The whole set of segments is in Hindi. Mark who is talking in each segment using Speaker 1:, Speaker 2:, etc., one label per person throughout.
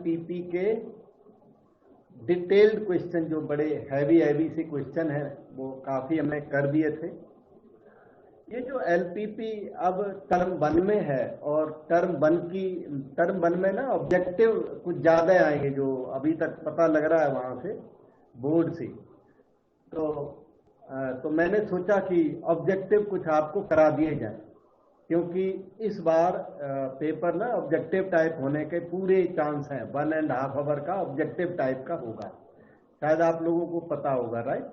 Speaker 1: एलपीपी के डिटेल्ड क्वेश्चन, जो बड़े हैवी से क्वेश्चन है, वो काफी हमने कर दिए थे। ये जो एलपीपी अब टर्म 1 में है, और टर्म 1 में ना ऑब्जेक्टिव कुछ ज्यादा आएंगे, जो अभी तक पता लग रहा है वहां से बोर्ड से। तो मैंने सोचा कि ऑब्जेक्टिव कुछ आपको करा दिए जाए, क्योंकि इस बार पेपर ना ऑब्जेक्टिव टाइप होने के पूरे चांस हैं। 1.5 आवर का ऑब्जेक्टिव टाइप का होगा, शायद आप लोगों को पता होगा, राइट?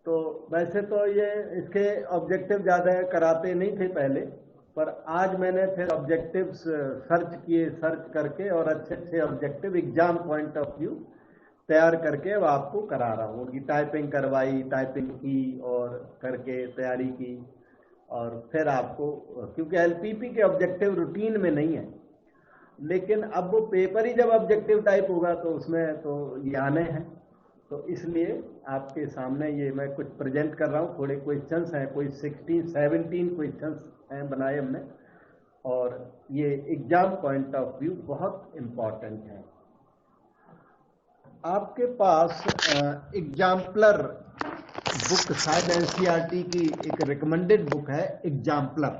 Speaker 1: तो वैसे तो ये इसके ऑब्जेक्टिव ज़्यादा कराते नहीं थे पहले, पर आज मैंने फिर ऑब्जेक्टिव सर्च करके और अच्छे objective exam point of view तैयार करके अब आपको करा रहा हूँ। उनकी टाइपिंग करवाई, टाइपिंग की और करके तैयारी की, और फिर आपको, क्योंकि एलपीपी के ऑब्जेक्टिव रूटीन में नहीं है, लेकिन अब वो पेपर ही जब ऑब्जेक्टिव टाइप होगा तो उसमें तो ये आने हैं, तो इसलिए आपके सामने ये मैं कुछ प्रेजेंट कर रहा हूँ। थोड़े क्वेश्चंस हैं, कोई 16-17 क्वेश्चंस हैं बनाए हमने, और ये एग्जाम पॉइंट ऑफ व्यू बहुत इम्पॉर्टेंट है। आपके पास एग्जाम्पलर बुक, शायद एनसीईआरटी की एक रिकमेंडेड बुक है एग्जाम्पलर।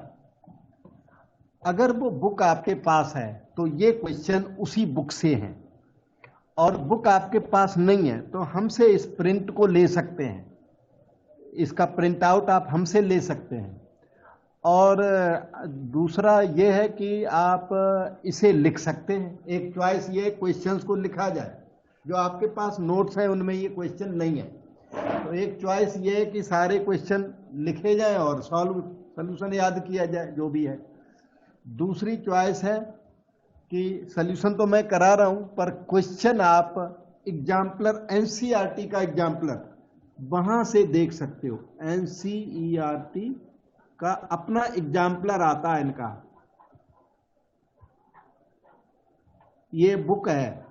Speaker 1: अगर वो बुक आपके पास है तो ये क्वेश्चन उसी बुक से हैं, और बुक आपके पास नहीं है तो हमसे इस प्रिंट को ले सकते हैं, इसका प्रिंट आउट आप हमसे ले सकते हैं। और दूसरा ये है कि आप इसे लिख सकते हैं। एक चॉइस ये क्वेश्चंस को लिखा जाए, जो आपके पास नोट्स हैं उनमें ये क्वेश्चन नहीं है, तो एक चॉइस ये है कि सारे क्वेश्चन लिखे जाएं और सॉल्यूशन याद किया जाए जो भी है। दूसरी चॉइस है कि सॉल्यूशन तो मैं करा रहा हूं, पर क्वेश्चन आप एग्जाम्पलर, एनसीईआरटी का एग्जाम्पलर वहां से देख सकते हो। एनसीईआरटी का अपना एग्जाम्पलर आता है इनका, ये बुक है,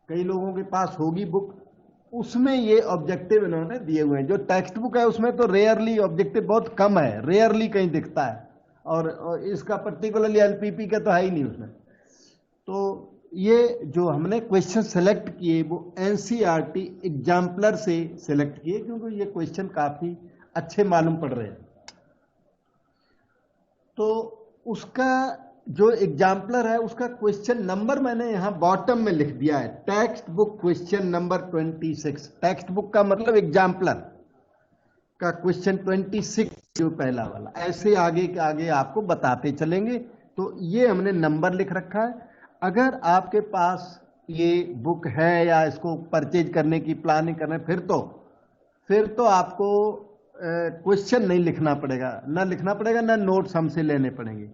Speaker 1: कई लोगों के पास होगी बुक, उसमें ये ऑब्जेक्टिव इन्होंने दिए हुए हैं। जो टेक्स्ट बुक है उसमें तो रेयरली ऑब्जेक्टिव बहुत कम है, रेयरली कहीं दिखता है, और इसका पर्टिकुलरली एलपीपी का तो है ही नहीं उसमें। तो ये जो हमने क्वेश्चन सेलेक्ट किए वो एनसीईआरटी एग्जाम्पलर से सेलेक्ट किए, क्योंकि ये क्वेश्चन काफी अच्छे मालूम पड़ रहे हैं। तो उसका जो एग्जाम्पलर है उसका क्वेश्चन नंबर मैंने यहां बॉटम में लिख दिया है, text book question number 26। Text book का मतलब एग्जाम्पलर का क्वेश्चन 26 जो पहला वाला, ऐसे आगे के आगे आपको बताते चलेंगे। तो ये हमने नंबर लिख रखा है। अगर आपके पास ये बुक है या इसको परचेज करने की प्लानिंग कर रहे हैं, फिर तो आपको क्वेश्चन नहीं लिखना पड़ेगा, ना लिखना पड़ेगा, ना नोट्स हमसे लेने पड़ेंगे,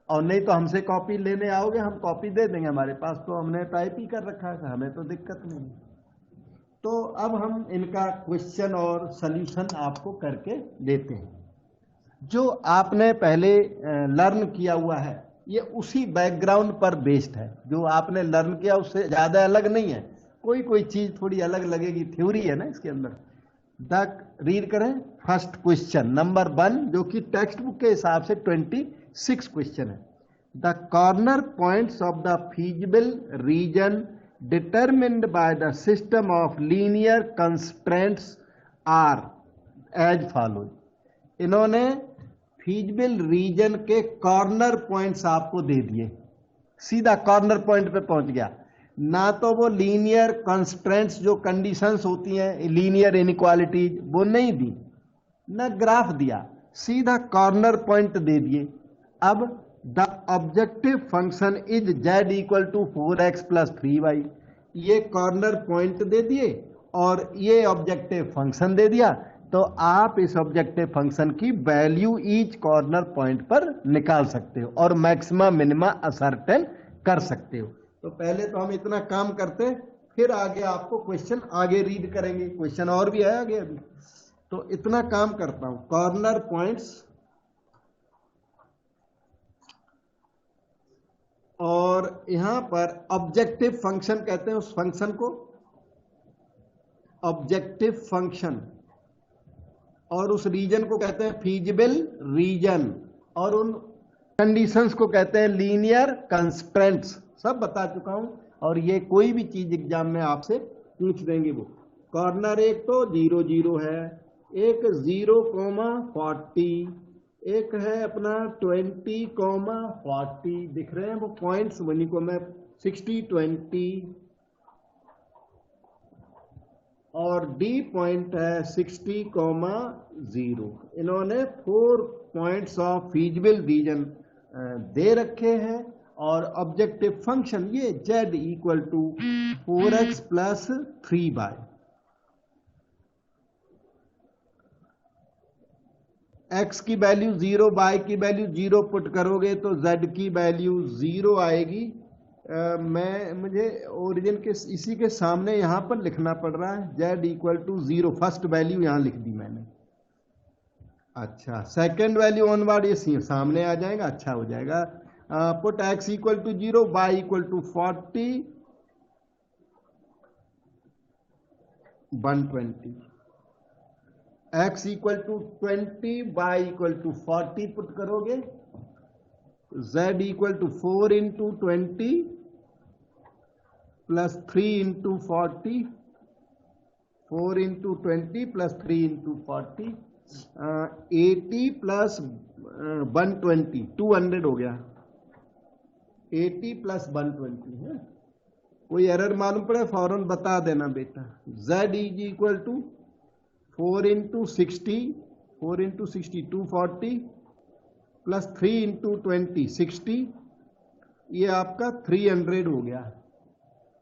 Speaker 1: और नहीं तो हमसे कॉपी लेने आओगे, हम कॉपी दे देंगे, हमारे पास तो हमने टाइप ही कर रखा है, हमें तो दिक्कत नहीं। तो अब हम इनका क्वेश्चन और सॉल्यूशन आपको करके देते हैं। जो आपने पहले लर्न किया हुआ है ये उसी बैकग्राउंड पर बेस्ड है, जो आपने लर्न किया उससे ज्यादा अलग नहीं है, कोई चीज थोड़ी अलग लगेगी, थ्योरी है ना इसके अंदर। रीड करें फर्स्ट क्वेश्चन नंबर 1, जो कि टेक्स्ट बुक के हिसाब से 26 क्वेश्चन है। The corner points of the feasible region determined by the system of linear constraints are as follows. इन्होंने फीजिबल रीजन के कॉर्नर पॉइंट्स आपको दे दिए, सीधा कॉर्नर पॉइंट पे पहुंच गया। ना तो वो लीनियर कंस्ट्रेंट्स जो कंडीशंस होती हैं, लीनियर इनइक्वालिटीज, वो नहीं दी, ना ग्राफ दिया, सीधा कॉर्नर पॉइंट दे दिए। अब the objective function is z equal to 4x plus 3y, ये कॉर्नर पॉइंट दे दिए और ये ऑब्जेक्टिव फंक्शन दे दिया। तो आप इस ऑब्जेक्टिव फंक्शन की वैल्यू ईच कॉर्नर पॉइंट पर निकाल सकते हो और मैक्सिमा मिनिमा असर्टेन कर सकते हो। तो पहले तो हम इतना काम करते, फिर आगे आपको क्वेश्चन आगे रीड करेंगे, क्वेश्चन और भी है आगे अभी, तो इतना काम करता हूं। कॉर्नर पॉइंट्स, और यहां पर ऑब्जेक्टिव फंक्शन कहते हैं उस फंक्शन को, ऑब्जेक्टिव फंक्शन, और उस रीजन को कहते हैं फीजिबल रीजन, और उन कंडीशंस को कहते हैं लीनियर कंस्ट्रेंट्स। सब बता चुका हूं, और ये कोई भी चीज एग्जाम में आपसे पूछ देंगे वो। कॉर्नर एक तो 0 0 है, एक 0,40, एक है अपना 20,40, दिख रहे हैं वो पॉइंट्स, वहीं को मैं 60 20, और डी पॉइंट है 60,0। इन्होंने 4 पॉइंट्स ऑफ फीजिबल रीजन दे रखे हैं, और ऑब्जेक्टिव फंक्शन ये z equal to 4x plus 3y। x की वैल्यू 0, y की वैल्यू 0 पुट करोगे तो z की वैल्यू 0 आएगी। मुझे ओरिजिन के इसी के सामने यहां पर लिखना पड़ रहा है, z equal to 0, first value यहां लिख दी मैंने। अच्छा, सेकेंड वैल्यू ऑनवर्ड ये सामने आ जाएगा, अच्छा हो जाएगा। Put x equal to 0, y equal to 40, 120, x equal to 20, y equal to 40 put करोगे, z equal to 4 into 20 plus 3 into 40, 4 into 20 plus 3 into 40, 80 plus 120, 200 हो गया। 80 प्लस 120 है। कोई एरर मालूम पड़े फौरन बता देना बेटा। z is equal to 4 into 60, 4 into 60 240 plus 3 into 20 60, ये आपका 300 हो गया।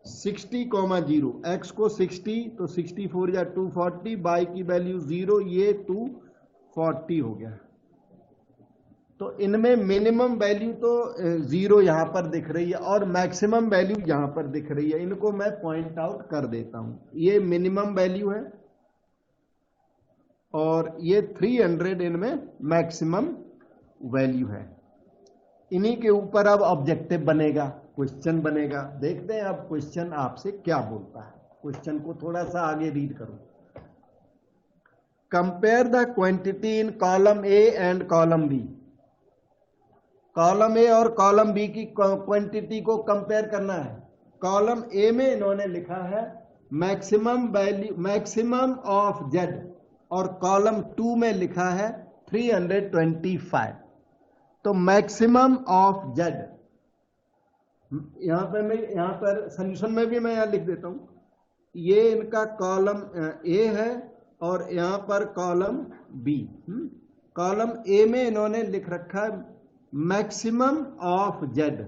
Speaker 1: 60,0, x को 60 तो 64 या 240, y की वैल्यू 0, ये 240 हो गया। तो इनमें मिनिमम वैल्यू तो 0 यहां पर दिख रही है और मैक्सिमम वैल्यू यहां पर दिख रही है। इनको मैं पॉइंट आउट कर देता हूं। ये मिनिमम वैल्यू है और ये 300 इनमें मैक्सिमम वैल्यू है। इन्हीं के ऊपर अब ऑब्जेक्टिव बनेगा, क्वेश्चन बनेगा। देखते हैं अब क्वेश्चन आपसे क्या बोलता है। क्वेश्चन को थोड़ा सा आगे रीड करो। Compare the quantity in column A and column B. Column A और कॉलम बी की क्वांटिटी को कंपेयर करना है। कॉलम ए में इन्होंने लिखा है maximum value, maximum of Z, और कॉलम 2 में लिखा है 325। तो मैक्सिमम ऑफ जेड, यहां पर सॉल्यूशन में भी मैं यहां लिख देता हूं। ये इनका कॉलम ए है और यहां पर कॉलम बी। कॉलम ए में इन्होंने लिख रखा है मैक्सिमम ऑफ जेड,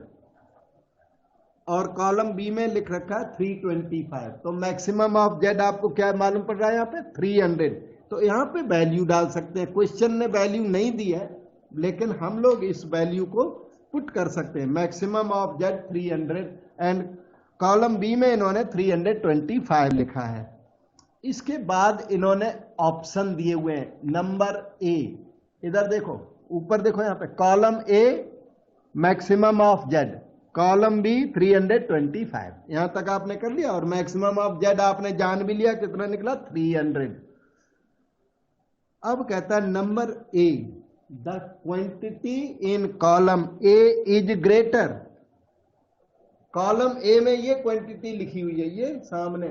Speaker 1: और कॉलम बी में लिख रखा है 325। तो मैक्सिमम ऑफ जेड आपको क्या मालूम पड़ रहा है? यहां पे 300। तो यहां पे वैल्यू डाल सकते हैं। क्वेश्चन ने वैल्यू नहीं दी है, लेकिन हम लोग इस वैल्यू को पुट कर सकते हैं। Maximum of Z 300 and column B में इन्होंने 325 लिखा है। इसके बाद इन्होंने ऑप्शन दिए हुए हैं। नंबर ए, इधर देखो, ऊपर देखो, यहां पे column A maximum of Z, column B 325। यहां तक आपने कर लिया, और मैक्सिमम ऑफ जेड आपने जान भी लिया, कितना निकला? 300। अब कहता है number A, the quantity in column A is greater. Column A में ये क्वांटिटी लिखी हुई है, ये सामने,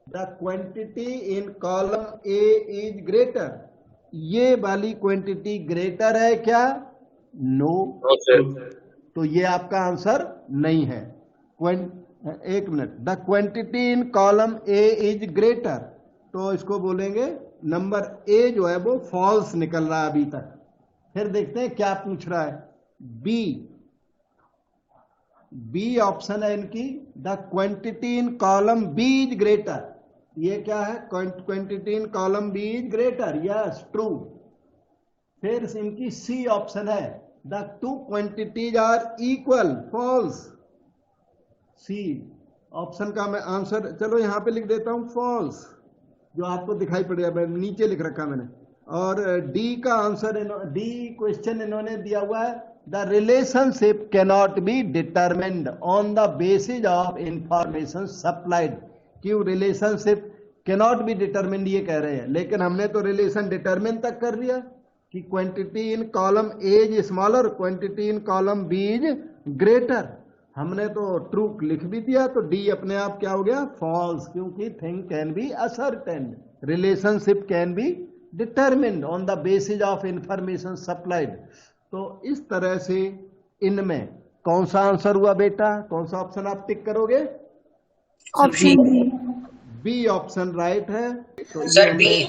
Speaker 1: the quantity in column A is greater. ये वाली क्वांटिटी ग्रेटर है क्या? नो। तो ये आपका आंसर नहीं है। एक minute, the quantity in column A is greater, तो इसको बोलेंगे नंबर ए जो है वो फॉल्स निकल रहा है अभी तक। फिर देखते हैं क्या पूछ रहा है। बी ऑप्शन है इनकी, the quantity in column B is greater. ये क्या है? Quantity in column B is greater, yes true. फिर इनकी सी ऑप्शन है, the two quantities are equal, false. C option का मैं आंसर चलो यहां पे लिख देता हूं, फॉल्स, जो आपको दिखाई पड़ेगा, नीचे लिख रखा मैंने। और डी का आंसर, डी क्वेश्चन इन्होंने दिया हुआ है, the relationship cannot be determined on the basis of information supplied. क्यों रिलेशनशिप कैनॉट बी डिटरमिन्ड ये कह रहे हैं, लेकिन हमने तो रिलेशन डिटरमिन तक कर लिया कि quantity in column A is smaller, quantity in column B is greater. हमने तो ट्रू लिख भी दिया, तो डी अपने आप क्या हो गया, फॉल्स, क्योंकि thing can be ascertained, relationship can be determined on the basis of information supplied. तो इस तरह से इनमें कौन सा आंसर हुआ बेटा, कौन सा ऑप्शन आप टिक करोगे?
Speaker 2: Option B.
Speaker 1: B option right है। तो
Speaker 3: सर
Speaker 1: ये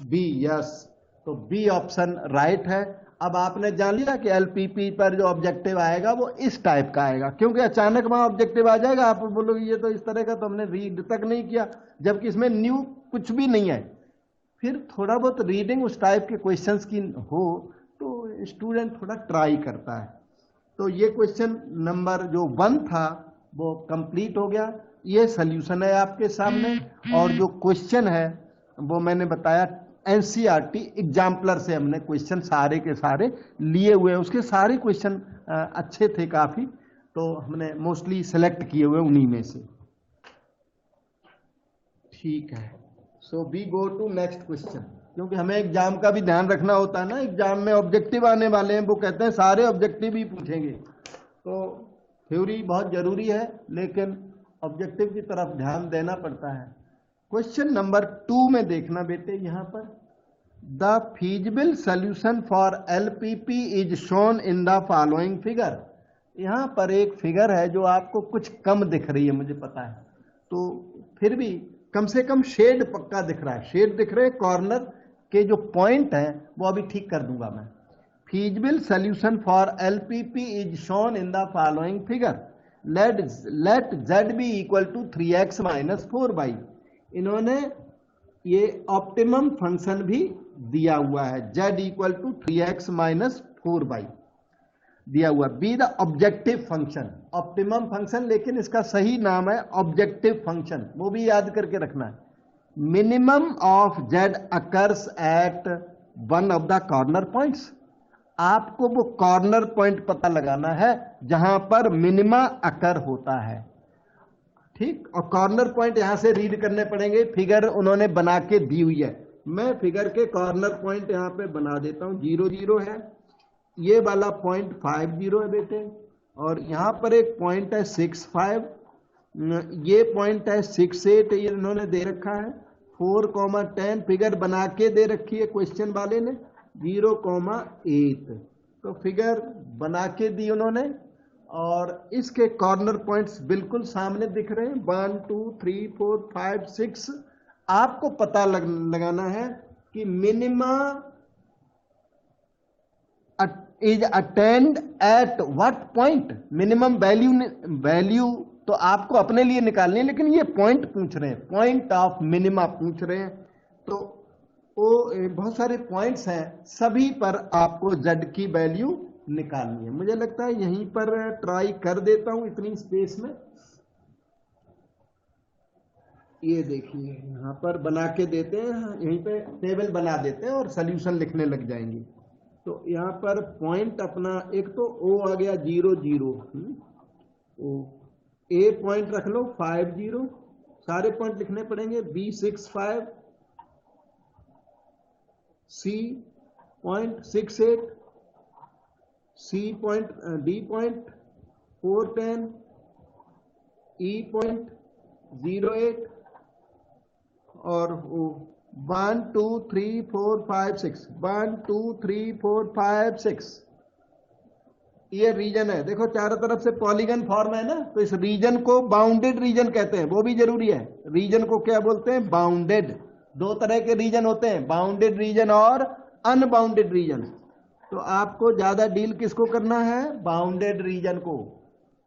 Speaker 1: बी, यस, तो बी ऑप्शन राइट है। अब आपने जान लिया कि एलपीपी पर जो ऑब्जेक्टिव आएगा वो इस टाइप का आएगा, क्योंकि अचानक वहां ऑब्जेक्टिव आ जाएगा, आप बोलोगे ये तो इस तरह का तो हमने रीड तक नहीं किया, जबकि इसमें न्यू कुछ भी नहीं है। फिर थोड़ा बहुत रीडिंग उस टाइप के क्वेश्चंस की हो तो स्टूडेंट थोड़ा ट्राई करता है। तो ये क्वेश्चन नंबर जो 1 था वो कंप्लीट हो गया, ये सॉल्यूशन है आपके सामने। और जो क्वेश्चन है वो मैंने बताया एनसीईआरटी एग्जाम्पलर से हमने क्वेश्चन सारे के सारे लिए हुए हैं, उसके सारे क्वेश्चन अच्छे थे काफी, तो हमने मोस्टली सेलेक्ट किए हुए उन्हीं में से। ठीक है, so we go to next question, क्योंकि हमें एग्जाम का भी ध्यान रखना होता है ना, एग्जाम में ऑब्जेक्टिव आने वाले हैं, वो कहते हैं सारे ऑब्जेक्टिव ही पूछेंगे, तो थ्योरी बहुत जरूरी है लेकिन ऑब्जेक्टिव की तरफ ध्यान देना पड़ता है। क्वेश्चन नंबर 2 में देखना बेटे, यहां पर the feasible solution for LPP is shown in the following figure. यहां पर एक फिगर है जो आपको कुछ कम दिख रही है, मुझे पता है, तो फिर भी कम से कम शेड पक्का दिख रहा है, शेड दिख रहे हैं, कॉर्नर के जो पॉइंट हैं वो अभी ठीक कर दूंगा मैं। Feasible solution for LPP is shown in the following figure, let z be equal to 3x minus 4y। इन्होंने ये ऑप्टिमम फंक्शन भी दिया हुआ है, z equal to 3x minus 4y दिया हुआ, B the objective function, optimum function, लेकिन इसका सही नाम है ऑब्जेक्टिव फंक्शन, वो भी याद करके रखना है। Minimum of z occurs at one of the corner points, आपको वो कॉर्नर पॉइंट पता लगाना है जहां पर मिनिमा अकर होता है, ठीक। और कॉर्नर पॉइंट यहां से रीड करने पड़ेंगे, फिगर उन्होंने बना के दी हुई है, मैं फिगर के कॉर्नर पॉइंट यहां पे बना देता हूं। 0 0 है, ये वाला पॉइंट 5 0 है बेटे, और यहां पर एक पॉइंट है 6 5, ये पॉइंट है 6 8, ये इन्होंने दे रखा है। 4, 10 फिगर बना के दे रखी है क्वेश्चन वाले ने, 0, 8, तो फिगर बना के दी उन्होंने, और इसके कॉर्नर पॉइंट्स बिल्कुल सामने दिख रहे हैं, 1 2 3 4 5 6। आपको पता लगाना है कि minima is attained at what point, minimum value तो आपको अपने लिए निकालनी है, लेकिन ये पॉइंट पूछ रहे हैं, पॉइंट ऑफ मिनिमा पूछ रहे हैं, तो वो बहुत सारे पॉइंट्स हैं, सभी पर आपको z की वैल्यू निकालनी है। मुझे लगता है यहीं पर ट्राई कर देता हूं इतनी स्पेस में। ये देखिए यहां पर बना के देते हैं, यहीं पे टेबल बना देते हैं और सॉल्यूशन लिखने लग जाएंगे। तो यहां पर पॉइंट अपना एक तो O आ गया 0 0, ओ A पॉइंट रख लो 5 0, सारे पॉइंट लिखने पड़ेंगे, B 6 5, C point 6 8, C point, D point 4 10, E point 0 8, और 1 2 3 4 5 6, 1 2 3 4 5 6, ये रीजन है। देखो चारों तरफ से पॉलीगन फॉर्म है ना, तो इस रीजन को बाउंडेड रीजन कहते हैं, वो भी जरूरी है। रीजन को क्या बोलते हैं? बाउंडेड। दो तरह के रीजन होते हैं, बाउंडेड रीजन और अनबाउंडेड रीजन। तो आपको ज्यादा डील किसको करना है? बाउंडेड रीजन को।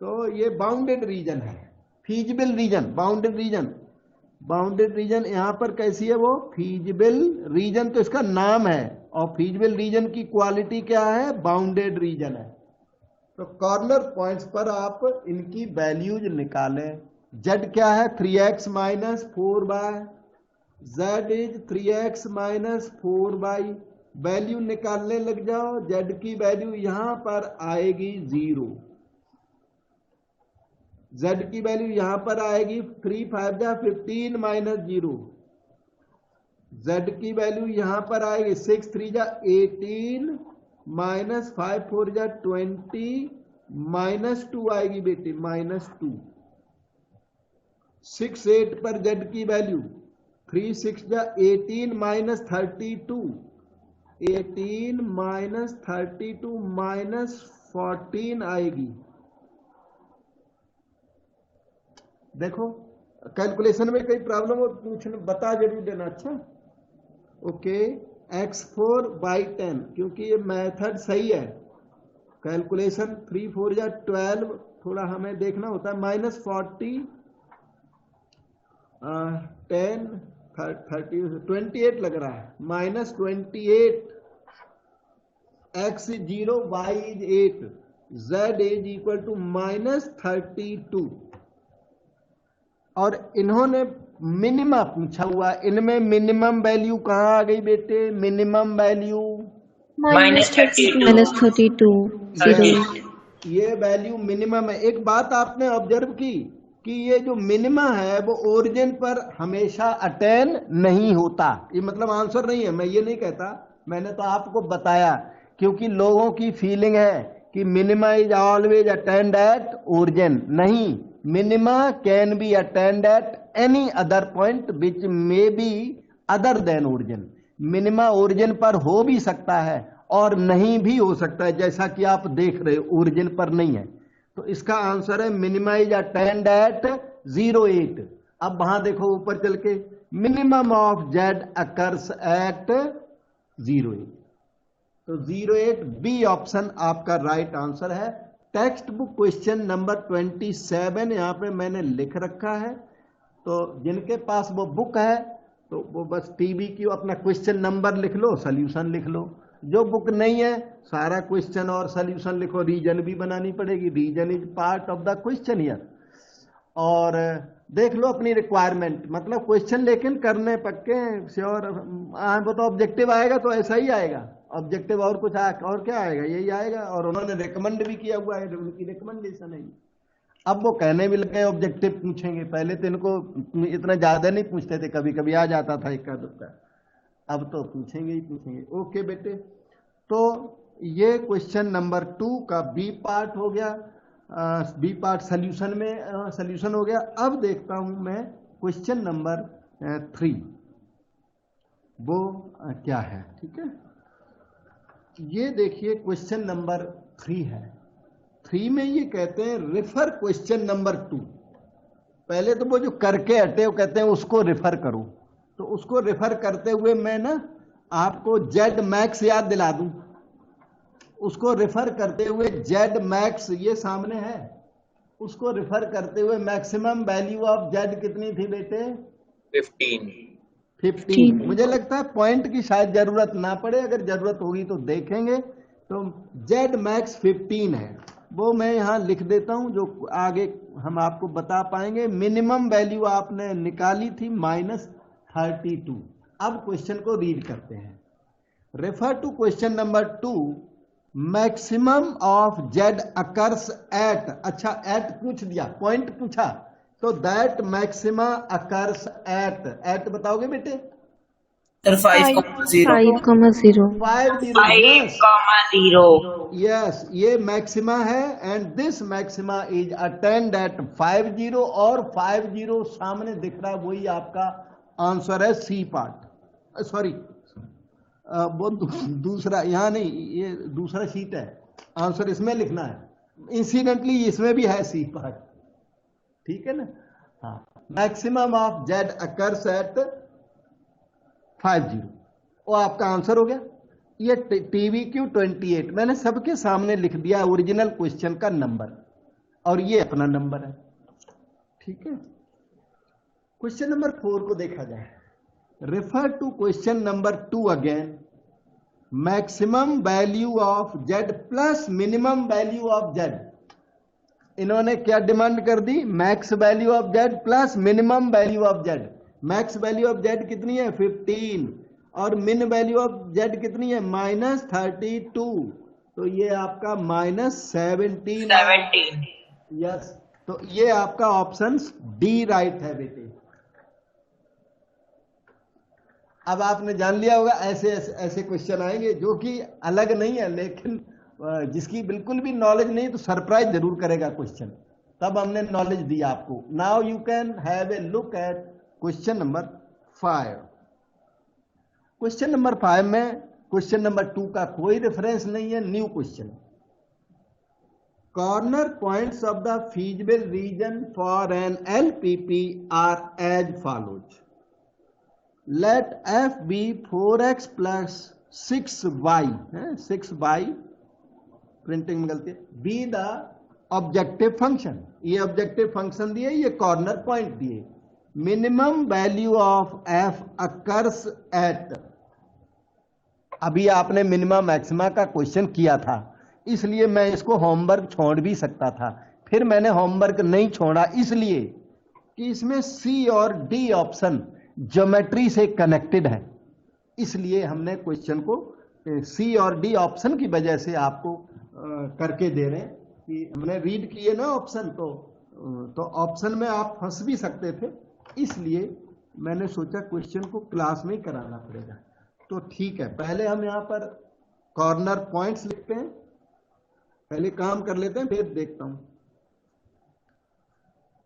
Speaker 1: तो ये बाउंडेड रीजन है, feasible reason, bounded reason. Bounded reason यहां पर कैसी है? वो फीजिबल रीजन तो इसका नाम है, और फीजिबल रीजन की क्वालिटी क्या है? बाउंडेड रीजन है। तो कॉर्नर पॉइंट्स पर आप इनकी वैल्यूज निकालें। z क्या है? 3x minus 4y, z is 3x minus 4y। Value निकालने लग जाओ, z की वैल्यू यहां पर आएगी 0, z की वैल्यू यहां पर आएगी 3 5 जा 15 माइनस 0, z की वैल्यू यहां पर आएगी 6 3 जा 18 माइनस 5 4 जा 20 -2 आएगी बेटे, -2। 6 8 पर z की वैल्यू 3 6 जा 18 - 32, 18 - 32 -14 आएगी। देखो कैलकुलेशन में कोई प्रॉब्लम हो पूछना, बता जरूर देना। अच्छा ओके, x4/10, क्योंकि ये मेथड सही है। कैलकुलेशन 3 4 या 12 थोड़ा हमें देखना होता है। -40 10 30 28 लग रहा है। -28, x is 0, y is 8, z is equal to -32। और इन्होंने मिनिमम पूछा हुआ, इनमें मिनिमम वैल्यू कहाँ आ गई बेटे? Minimum value
Speaker 2: -32 08।
Speaker 1: ये वैल्यू मिनिमम है। एक बात आपने ऑब्जर्व की कि ये जो मिनिमम है वो ओरिजिन पर हमेशा अटेन नहीं होता। ये मतलब आंसर नहीं है, मैं ये नहीं कहता, मैंने तो आपको बताया। क्योंकि लोगों की फीलिंग है कि minima is always attained at origin. नहीं, minima can be attained at any other point which may be other than origin. Minima origin पर हो भी सकता है और नहीं भी हो सकता है, जैसा कि आप देख रहे हो ओरिजिन पर नहीं है। तो इसका आंसर है मिनिमा इज अटेंड एट 08। अब वहां देखो ऊपर चल के, minimum of Z occurs eight 08। तो 08 बी ऑप्शन आपका राइट आंसर है। टेक्स्ट बुक क्वेश्चन नंबर 27 यहां पे मैंने लिख रखा है। तो जिनके पास वो बुक है तो वो बस टीवी की अपना क्वेश्चन नंबर लिख लो, सॉल्यूशन लिख लो। जो बुक नहीं है सारा क्वेश्चन और सॉल्यूशन लिखो, रीजन भी बनानी पड़ेगी, region is part of the question here. और देख लो अपनी रिक्वायरमेंट, मतलब क्वेश्चन लेकिन करने पक्के श्योर। वो तो ऑब्जेक्टिव आएगा तो ऐसा ही आएगा, ऑब्जेक्टिव और कुछ और क्या आएगा, यही आएगा। और उन्होंने रिकमेंड भी किया हुआ है, उनकी रिकमेंडेशन है। अब वो कहने भी लगे ऑब्जेक्टिव पूछेंगे, पहले तो इनको इतना ज्यादा नहीं पूछते थे, कभी कभी आ जाता था इक्का दुक्का, अब तो पूछेंगे ही पूछेंगे। ओके बेटे, तो ये क्वेश्चन नंबर 2 का बी पार्ट हो गया। बी पार्ट सोल्यूशन में सोल्यूशन हो गया। अब देखता हूं मैं क्वेश्चन नंबर 3, वो क्या है। ठीक है, ये देखिए क्वेश्चन नंबर 3 है। 3 में ये कहते हैं रेफर क्वेश्चन नंबर 2। पहले तो वो जो करके हटे वो कहते हैं उसको रेफर करो। तो उसको रेफर करते हुए मैं ना आपको जेड मैक्स याद दिला दूं। उसको रेफर करते हुए जेड मैक्स ये सामने है, उसको रेफर करते हुए मैक्सिमम वैल्यू ऑफ जेड कितनी थी बेटे? 15। मुझे लगता है पॉइंट की शायद जरूरत ना पड़े, अगर जरूरत होगी तो देखेंगे। तो जेड मैक्स 15 है, वो मैं यहां लिख देता हूं, जो आगे हम आपको बता पाएंगे। मिनिमम वैल्यू आपने निकाली थी -32। अब क्वेश्चन को रीड करते हैं। Refer to question number 2, maximum of Z occurs at. अच्छा, एट पूछ दिया, पॉइंट पूछा, तो दैट मैक्सिमा अकर्स एट बताओगे बेटे?
Speaker 2: 5,0
Speaker 1: यस, ये मैक्सिमा है and this maxima is attained at 50 और 50 सामने दिख रहा है, वही आपका आंसर है सी पार्ट। सॉरी, वो दूसरा यहाँ नहीं, ये दूसरा शीट है, आंसर इसमें लिखना है। इंसिडेंटली इसमें भी है सी पार्ट, ठीक है ना। हाँ, maximum of Z occurs eight 50, वो आपका आंसर हो गया। ये TVQ 28 मैंने सबके सामने लिख दिया ओरिजिनल क्वेश्चन का नंबर, और ये अपना नंबर है। ठीक है, क्वेश्चन नंबर 4 को देखा जाए। Refer to question number 2 again. Maximum value of Z plus minimum value of Z. इन्होंने क्या डिमांड कर दी? Max value of Z plus minimum value of Z. Max value of Z कितनी है? 15, और मिन वैल्यू ऑफ जेड कितनी है? -32। तो ये आपका -17। यस, तो ये आपका ऑप्शन डी राइट है बेटे। अब आपने जान लिया होगा ऐसे ऐसे क्वेश्चन आएंगे जो कि अलग नहीं है, लेकिन जिसकी बिल्कुल भी नॉलेज नहीं तो सरप्राइज जरूर करेगा क्वेश्चन, तब हमने नॉलेज दी आपको। Now you can have a look at question number 5। Question number 5 में क्वेश्चन नंबर 2 का कोई रेफरेंस नहीं है, new question. Corner points of the feasible region for an LPP are as follows. Let F be 4x plus 6y, 6y printing में गलती है, बी द ऑब्जेक्टिव फंक्शन। ये ऑब्जेक्टिव फंक्शन दिए, ये कॉर्नर पॉइंट दिए। Minimum value of F occurs at, अभी आपने मिनिमम मैक्सिमा का क्वेश्चन किया था, इसलिए मैं इसको होमवर्क छोड़ भी सकता था, फिर मैंने होमवर्क नहीं छोड़ा इसलिए कि इसमें सी और डी ऑप्शन ज्योमेट्री से कनेक्टेड है, इसलिए हमने क्वेश्चन को सी और डी ऑप्शन की वजह से आपको करके दे रहे हैं कि हमने रीड किए ना ऑप्शन, तो ऑप्शन में आप फंस भी सकते थे, इसलिए मैंने सोचा क्वेश्चन को क्लास में ही कराना पड़ेगा। तो ठीक है, पहले हम यहाँ पर कॉर्नर पॉइंट्स लिखते हैं, पहले काम कर लेते हैं फिर देखता हूं।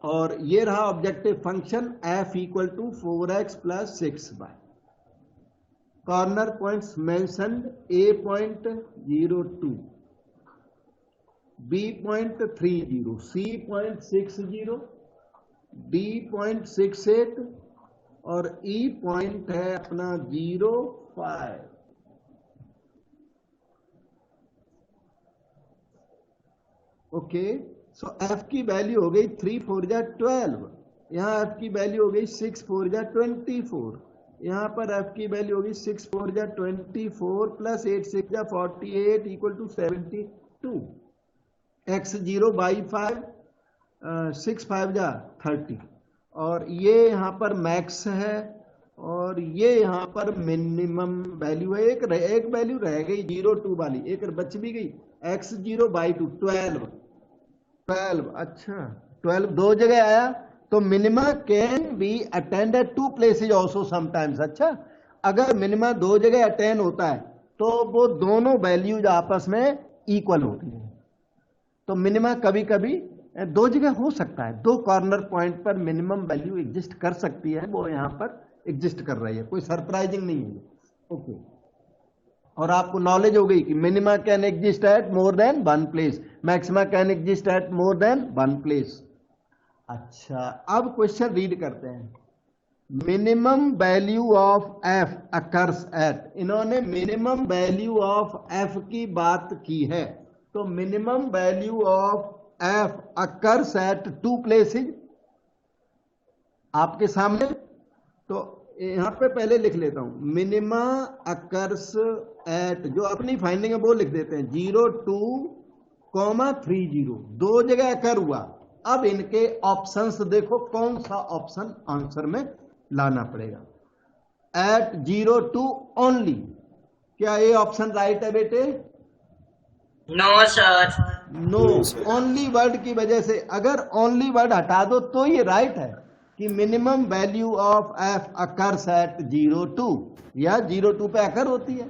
Speaker 1: और ये रहा objective function f equal to 4x plus 6y। Corner points mentioned, a point 02, b point 30, c point 60, d point 68 और e पॉइंट है अपना 05। ओके, सो f की वैल्यू हो गई 3 4 जा 12, यहाँ f की वैल्यू हो गई 6 4 जा 24, यहाँ पर f की वैल्यू होगी 6 4 जा 24 प्लस 8 6 जा 48 इक्वल टू 72। x0 by 5, 6 5 जा 30, और ये यहाँ पर मैक्स है और ये यहाँ पर मिनिमम वैल्यू है। एक वैल्यू रह गई 02 वाली, एक बच भी गई, x0 by 2 12। अच्छा 12 दो जगह आया, तो minima can be attained at 2 places also sometimes. अच्छा, अगर मिनिमा दो जगह अटेंड होता है तो वो दोनों वैल्यूज आपस में इक्वल होती है, तो मिनिमा कभी कभी दो जगह हो सकता है, दो कॉर्नर पॉइंट पर मिनिमम वैल्यू एग्जिस्ट कर सकती है, वो यहां पर एग्जिस्ट कर रही है, कोई सरप्राइजिंग नहीं है। ओके, और आपको नॉलेज हो गई कि minima can exist at more than one place, maxima can exist at more than one place. अच्छा, अब क्वेश्चन रीड करते हैं। Minimum value of F occurs eight, इन्होंने मिनिमम वैल्यू ऑफ एफ की बात की है, तो minimum value of F occurs eight 2 places आपके सामने। तो यहां पे पहले लिख लेता हूं, मिनिमा अकर्स एट, जो अपनी फाइंडिंग है वो लिख देते हैं 02,30, दो जगह अकर हुआ। अब इनके ऑप्शंस देखो, कौन सा ऑप्शन आंसर में लाना पड़ेगा। एट 02 ओनली, क्या ये ऑप्शन राइट है बेटे?
Speaker 3: No sir.
Speaker 1: No, only word की वजह से, अगर ओनली वर्ड हटा दो तो ये राइट है कि minimum value of F occurs eight 02, या 02 पे अकर होती है,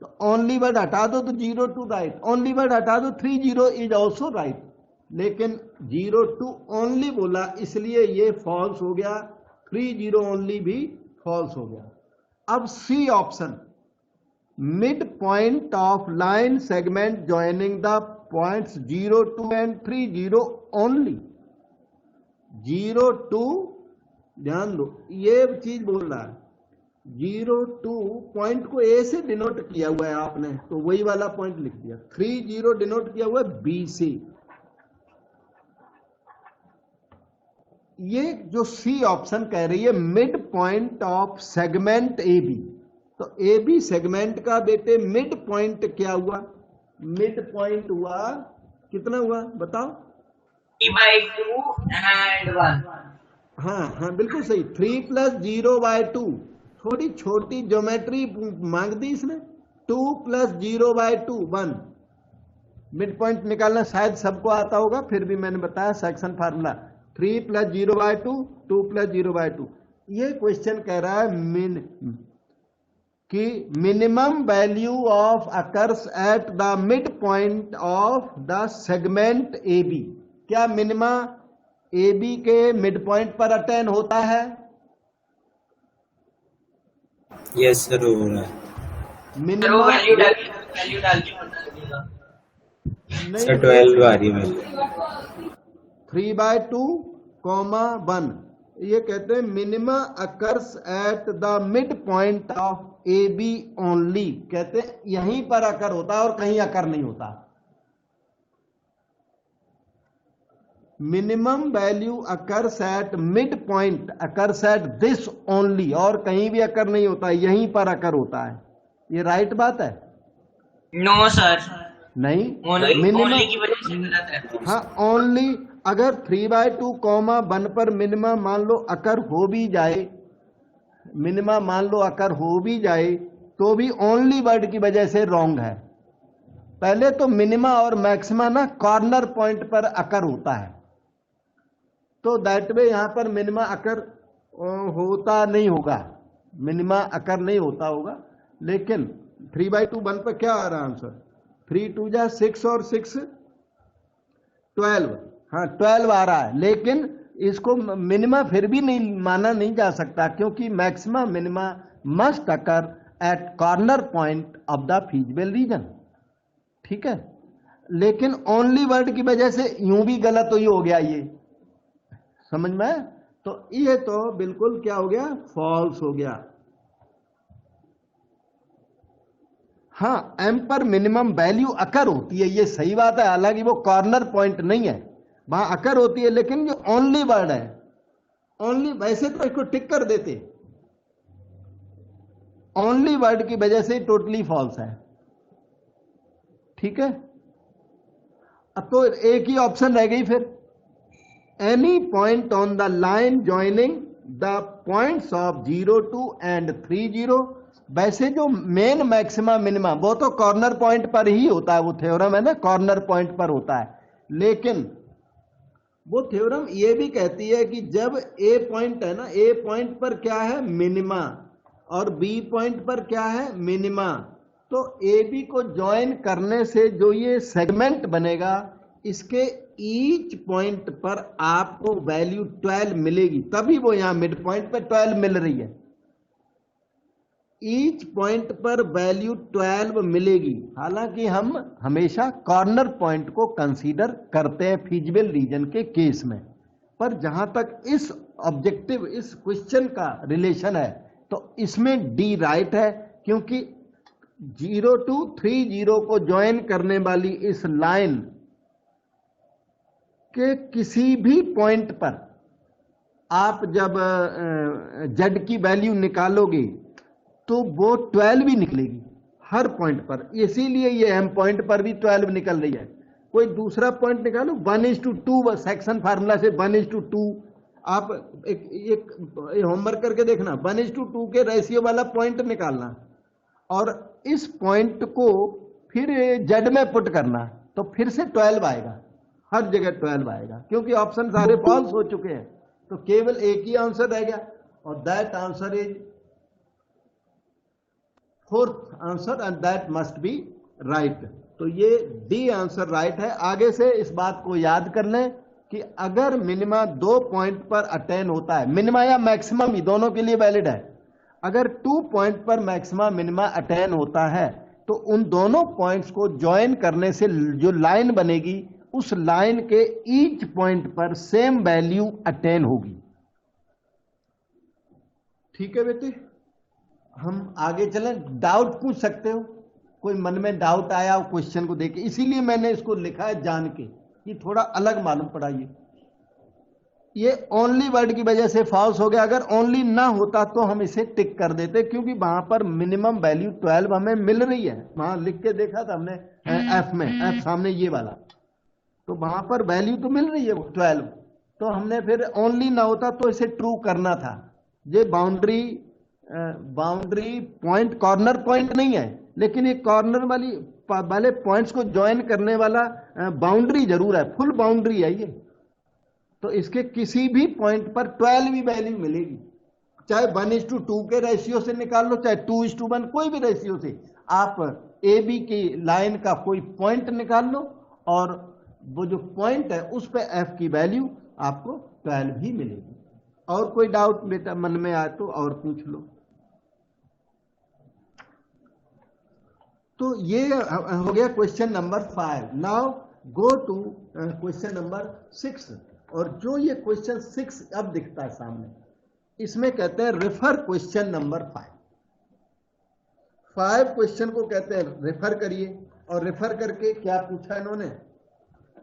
Speaker 1: तो ओनली वर्ड हटा दो तो 02 राइट, ओनली वर्ड हटा दो 30 इज ऑल्सो राइट, लेकिन 02 ओनली बोला इसलिए ये फॉल्स हो गया, 30 ओनली भी फॉल्स हो गया। अब C option, mid point of line segment joining the points 02 and 30 only. 02, ध्यान दो ये चीज बोल रहा है, 02 पॉइंट को ए से डिनोट किया हुआ है आपने, तो वही वाला पॉइंट लिख दिया। 30 डिनोट किया हुआ है बी से। ये जो सी ऑप्शन कह रही है mid point of segment A B, तो ए बी सेगमेंट का बेटे मिड पॉइंट क्या हुआ? मिड पॉइंट हुआ कितना हुआ बताओ?
Speaker 3: 3/2 and 1।
Speaker 1: हाँ बिल्कुल सही, 3 + 0/2, थोड़ी छोटी ज्योमेट्री मांग दी इसने। 2 + 0/2 1, मिड पॉइंट निकालना शायद सबको आता होगा, फिर भी मैंने बताया सेक्शन फार्मूला 3 + 0/2 2 + 0/2। ये क्वेश्चन कह रहा है कि minimum value of occurs at the mid point of the segment A B. क्या मिनिमा ए बी के मिड पॉइंट पर अटेन होता है?
Speaker 4: यस सर, हो रहा है।
Speaker 3: सर वो
Speaker 1: मिनिमा
Speaker 3: वैल्यू डाल के बता दीजिएगा।
Speaker 4: सर 12 आ रही है मेरे।
Speaker 1: 3/2, 1। ये कहते हैं minima occurs at the mid point of A B only. कहते हैं यहीं पर अकर होता है और कहीं अकर नहीं होता। Minimum value occurs at mid point, occurs at this only, और कहीं भी अकर नहीं होता, यहीं पर अकर होता है। ये राइट बात है?
Speaker 3: नो सर,
Speaker 1: नहीं,
Speaker 3: ओनली की वजह से गलत है।
Speaker 1: हाँ, ओनली। अगर 3/2, 1 पर मिनिमा मान लो अकर हो भी जाए, मिनिमा मान लो अकर हो भी जाए, तो भी ओनली वर्ड की वजह से रॉन्ग है। पहले तो मिनिमा और मैक्सिमा ना कॉर्नर पॉइंट पर अकर होता है, तो दैट वे यहां पर मिनिमा अकर होता नहीं होगा, मिनिमा अकर नहीं होता होगा। लेकिन 3/2 1 पर क्या आ रहा है आंसर? 3 2 जा 6 और 6 12। हाँ, 12 आ रहा है, लेकिन इसको मिनिमा फिर भी नहीं माना नहीं जा सकता, क्योंकि maxima minima must occur at corner point of the feasible reason. ठीक है, लेकिन ओनली वर्ड की वजह से यूं भी गलत तो ये हो गया, ये समझ में? तो ये तो बिल्कुल क्या हो गया? फॉल्स हो गया। हाँ, एम पर मिनिमम वैल्यू अकर होती है, ये सही बात है, हालांकि वो कॉर्नर पॉइंट नहीं है, वहां अकर होती है, लेकिन जो ओनली वर्ड है, ओनली, वैसे तो इसको टिक कर देते, ओनली वर्ड की वजह से टोटली फॉल्स है। ठीक है, अब तो एक ही ऑप्शन रह गई फिर, any point on the line joining the points of 0 2 and 3 0। वैसे जो मेन मैक्सिमा मिनिमा वो तो कॉर्नर पॉइंट पर ही होता है, वो थ्योरम है ना, कॉर्नर पॉइंट पर होता है। लेकिन वो थ्योरम ये भी कहती है कि जब ए पॉइंट है ना, ए पॉइंट पर क्या है? मिनिमा, और बी पॉइंट पर क्या है? मिनिमा। तो ए बी को ज्वाइन करने से जो ये सेगमेंट बनेगा, इसके ईच पॉइंट पर आपको वैल्यू 12 मिलेगी, तभी वो यहां मिड पॉइंट पर 12 मिल रही है। ईच पॉइंट पर वैल्यू 12 मिलेगी। हालांकि हम हमेशा कॉर्नर पॉइंट को कंसीडर करते हैं फीजिबल रीजन के केस में, पर जहां तक इस ऑब्जेक्टिव, इस क्वेश्चन का रिलेशन है, तो इसमें डी राइट है, क्योंकि 0 2 3 0 को ज्वाइन करने वाली इस लाइन के किसी भी पॉइंट पर आप जब जेड की वैल्यू निकालोगे तो वो 12 भी निकलेगी हर पॉइंट पर। इसीलिए ये एम पॉइंट पर भी 12 निकल रही है। कोई दूसरा पॉइंट निकालो 1:2, सेक्शन फार्मूला से 1:2। आप एक होमवर्क करके देखना, 1:2 के रेशियो वाला पॉइंट निकालना और इस पॉइंट को फिर जेड में पुट करना, तो फिर से 12 आएगा, हर जगह 12 आएगा, क्योंकि ऑप्शन सारे फॉल्स हो चुके हैं। तो केवल एक ही आंसर रह गया, और that answer is fourth answer, and that must be right. तो ये डी आंसर राइट है। आगे से इस बात को याद कर लें कि अगर मिनिमा 2 पॉइंट पर अटेन होता है, मिनिमा या मैक्सिमम, दोनों के लिए वैलिड है, अगर 2 पॉइंट पर मैक्सिमा मिनिमा अटेन होता है, तो उन दोनों पॉइंट्स को ज्वाइन करने से जो लाइन बनेगी, उस लाइन के ईच पॉइंट पर सेम वैल्यू अटेन होगी। ठीक है बेटे, हम आगे चलें। डाउट पूछ सकते हो, कोई मन में डाउट आया हो क्वेश्चन को देख के, इसीलिए मैंने इसको लिखा है जान के, कि थोड़ा अलग मालूम पड़ा। ये ओनली वर्ड की वजह से फॉल्स हो गया। अगर ओनली ना होता तो हम इसे टिक कर देते, क्योंकि वहां पर मिनिमम वैल्यू 12 हमें मिल रही है। वहां लिख के देखा था हमने एफ में, एफ सामने ये वाला, तो वहां पर वैल्यू तो मिल रही है वो 12। तो हमने फिर ओनली ना होता तो इसे ट्रू करना था। ये बाउंड्री पॉइंट कॉर्नर पॉइंट नहीं है, लेकिन ये कॉर्नर वाले पॉइंट्स को ज्वाइन करने वाला बाउंड्री जरूर है, फुल बाउंड्री है ये। तो इसके किसी भी पॉइंट पर 12 भी वैल्यू मिलेगी, चाहे 1:2 के रेशियो से निकाल लो, चाहे 2:1, कोई भी रेशियो से आप ए बी की लाइन का कोई पॉइंट निकाल लो और वो जो पॉइंट है उस पे एफ की वैल्यू आपको 12 ही मिलेगी। और कोई डाउट बेटा मन में आए तो और पूछ लो। तो ये हो गया question number 5। Now go to question number 6। और जो ये क्वेश्चन 6 अब दिखता है सामने, इसमें कहते हैं रेफर क्वेश्चन नंबर 5। 5 क्वेश्चन को कहते हैं रेफर करिए। और रेफर करके क्या पूछा इन्होंने,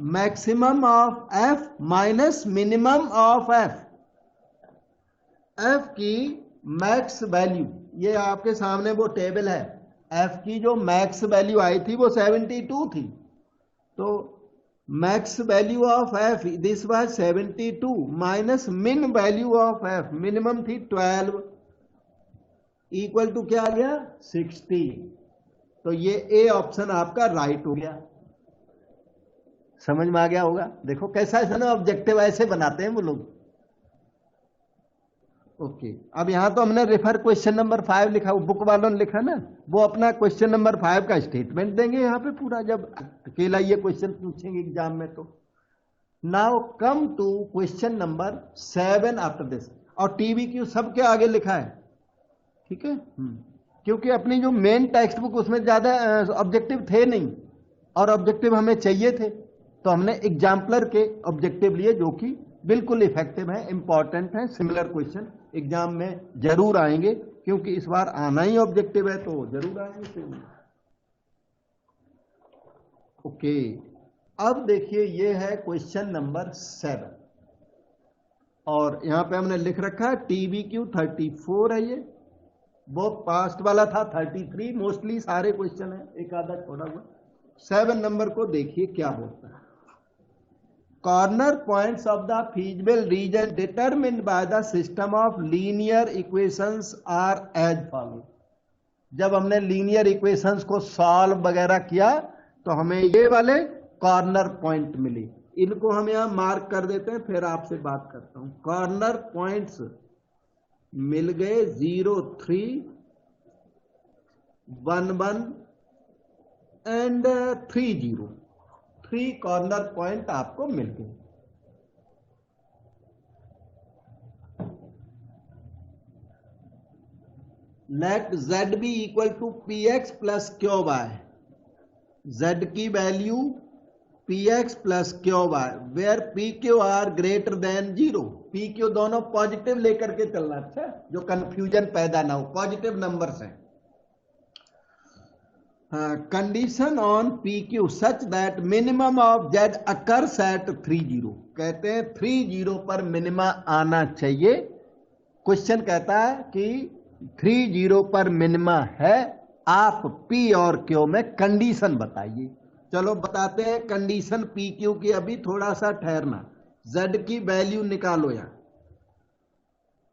Speaker 1: maximum of F minus minimum of F. F की मैक्स वैल्यू, ये आपके सामने वो टेबल है, एफ की जो मैक्स वैल्यू आई थी वो 72 थी। तो max value of F this was 72 minus मिन वैल्यू ऑफ एफ, मिनिमम थी 12, इक्वल टू क्या आ गया 60। तो ये ए ऑप्शन आपका राइट हो गया। समझ में आ गया होगा। देखो कैसा है ना, ऑब्जेक्टिव ऐसे बनाते हैं वो लोग। ओके, अब यहां तो हमने रेफर क्वेश्चन नंबर 5 लिखा, वो बुक वालों ने लिखा ना, वो अपना क्वेश्चन नंबर 5 का स्टेटमेंट देंगे यहाँ पे पूरा, जब अकेला ये क्वेश्चन पूछेंगे एग्जाम में। तो now come to question number 7 after this. और टीवी क्यू सबके आगे लिखा है, ठीक है, क्योंकि अपनी जो मेन टेक्स्ट बुक उसमें ज्यादा ऑब्जेक्टिव थे नहीं, और ऑब्जेक्टिव हमें चाहिए थे, तो हमने एग्जाम्पलर के ऑब्जेक्टिव लिए जो कि बिल्कुल इफेक्टिव है, इंपॉर्टेंट है, सिमिलर क्वेश्चन एग्जाम में जरूर आएंगे, क्योंकि इस बार आना ही ऑब्जेक्टिव है तो जरूर आएंगे। ओके, अब देखिए ये है क्वेश्चन नंबर 7, और यहां पे हमने लिख रखा है TBQ 34 है। ये वो पास्ट वाला था 33, मोस्टली सारे क्वेश्चन है, एक आधा छोड़ा हुआ। 7 नंबर को देखिए क्या बोलता है। Corner points of the feasible region determined by the system of linear equations are as follows। जब हमने लीनियर इक्वेशंस को सॉल्व वगैरह किया तो हमें ये वाले कॉर्नर पॉइंट मिले। इनको हम यहां मार्क कर देते हैं, फिर आपसे बात करता हूं। कॉर्नर पॉइंट्स मिल गए 0, 3, 1, 1 एंड 3, 0। 3 कॉर्नर पॉइंट आपको मिल गए। Let z be equal to px plus Q Y. z की वैल्यू px plus Q Y, where P Q are greater than 0। P Q दोनों पॉजिटिव लेकर के चलना, अच्छा, जो कंफ्यूजन पैदा ना हो, पॉजिटिव नंबर्स हैं। Condition on P Q such that minimum of Z occurs at 3, 0। कहते हैं 3, 0 पर मिनिमा आना चाहिए। क्वेश्चन कहता है कि 3, 0 पर मिनिमा है, आप पी और क्यू में कंडीशन बताइए। चलो बताते हैं कंडीशन पी क्यू की। अभी थोड़ा सा ठहरना, जेड की वैल्यू निकालो, यहां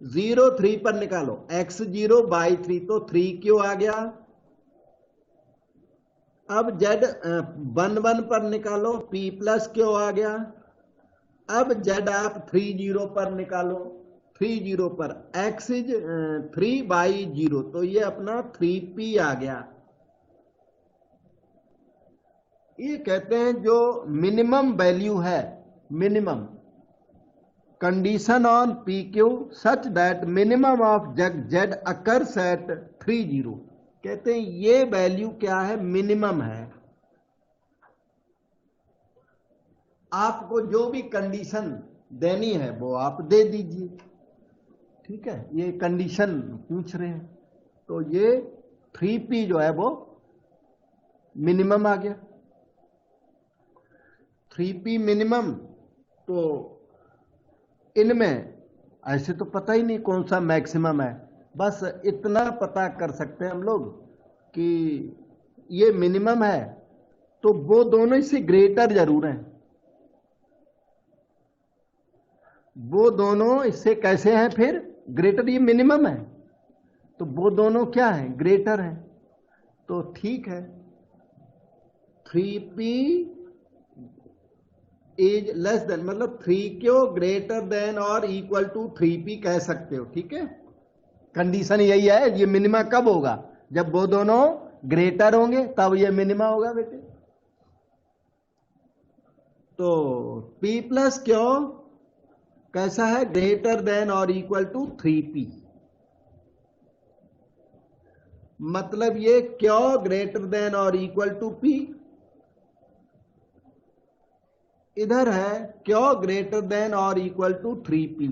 Speaker 1: 0, 3 पर निकालो, x0 by 3, तो 3 क्यू आ गया। अब z 1, 1 पर निकालो, p प्लस क्यू आ गया। अब z आप 3, 0 पर निकालो, 3, 0 पर x इज 3 by 0, तो ये अपना 3p आ गया। ये कहते हैं जो मिनिमम वैल्यू है, minimum condition on P Q such that minimum of Z occurs at 3, 0। कहते हैं ये वैल्यू क्या है, मिनिमम है। आपको जो भी कंडीशन देनी है वो आप दे दीजिए, ठीक है। ये कंडीशन पूछ रहे हैं, तो ये 3p जो है वो मिनिमम आ गया। 3p मिनिमम, तो इनमें ऐसे तो पता ही नहीं कौन सा मैक्सिमम है, बस इतना पता कर सकते हैं हम लोग कि ये मिनिमम है, तो वो दोनों इससे ग्रेटर जरूर हैं। वो दोनों इससे कैसे हैं फिर ग्रेटर, ये मिनिमम है तो वो दोनों क्या है, ग्रेटर है। तो ठीक है, 3p इज लेस देन, मतलब 3q ग्रेटर देन और इक्वल टू 3p कह सकते हो, ठीक है। कंडीशन यही है, ये मिनिमा कब होगा? जब वो दोनों ग्रेटर होंगे तब ये मिनिमा होगा बेटे। तो P प्लस क्यों कैसा है? ग्रेटर देन और इक्वल टू 3P। मतलब ये क्यों ग्रेटर देन और इक्वल टू P, इधर है क्यों ग्रेटर देन और इक्वल टू 3P।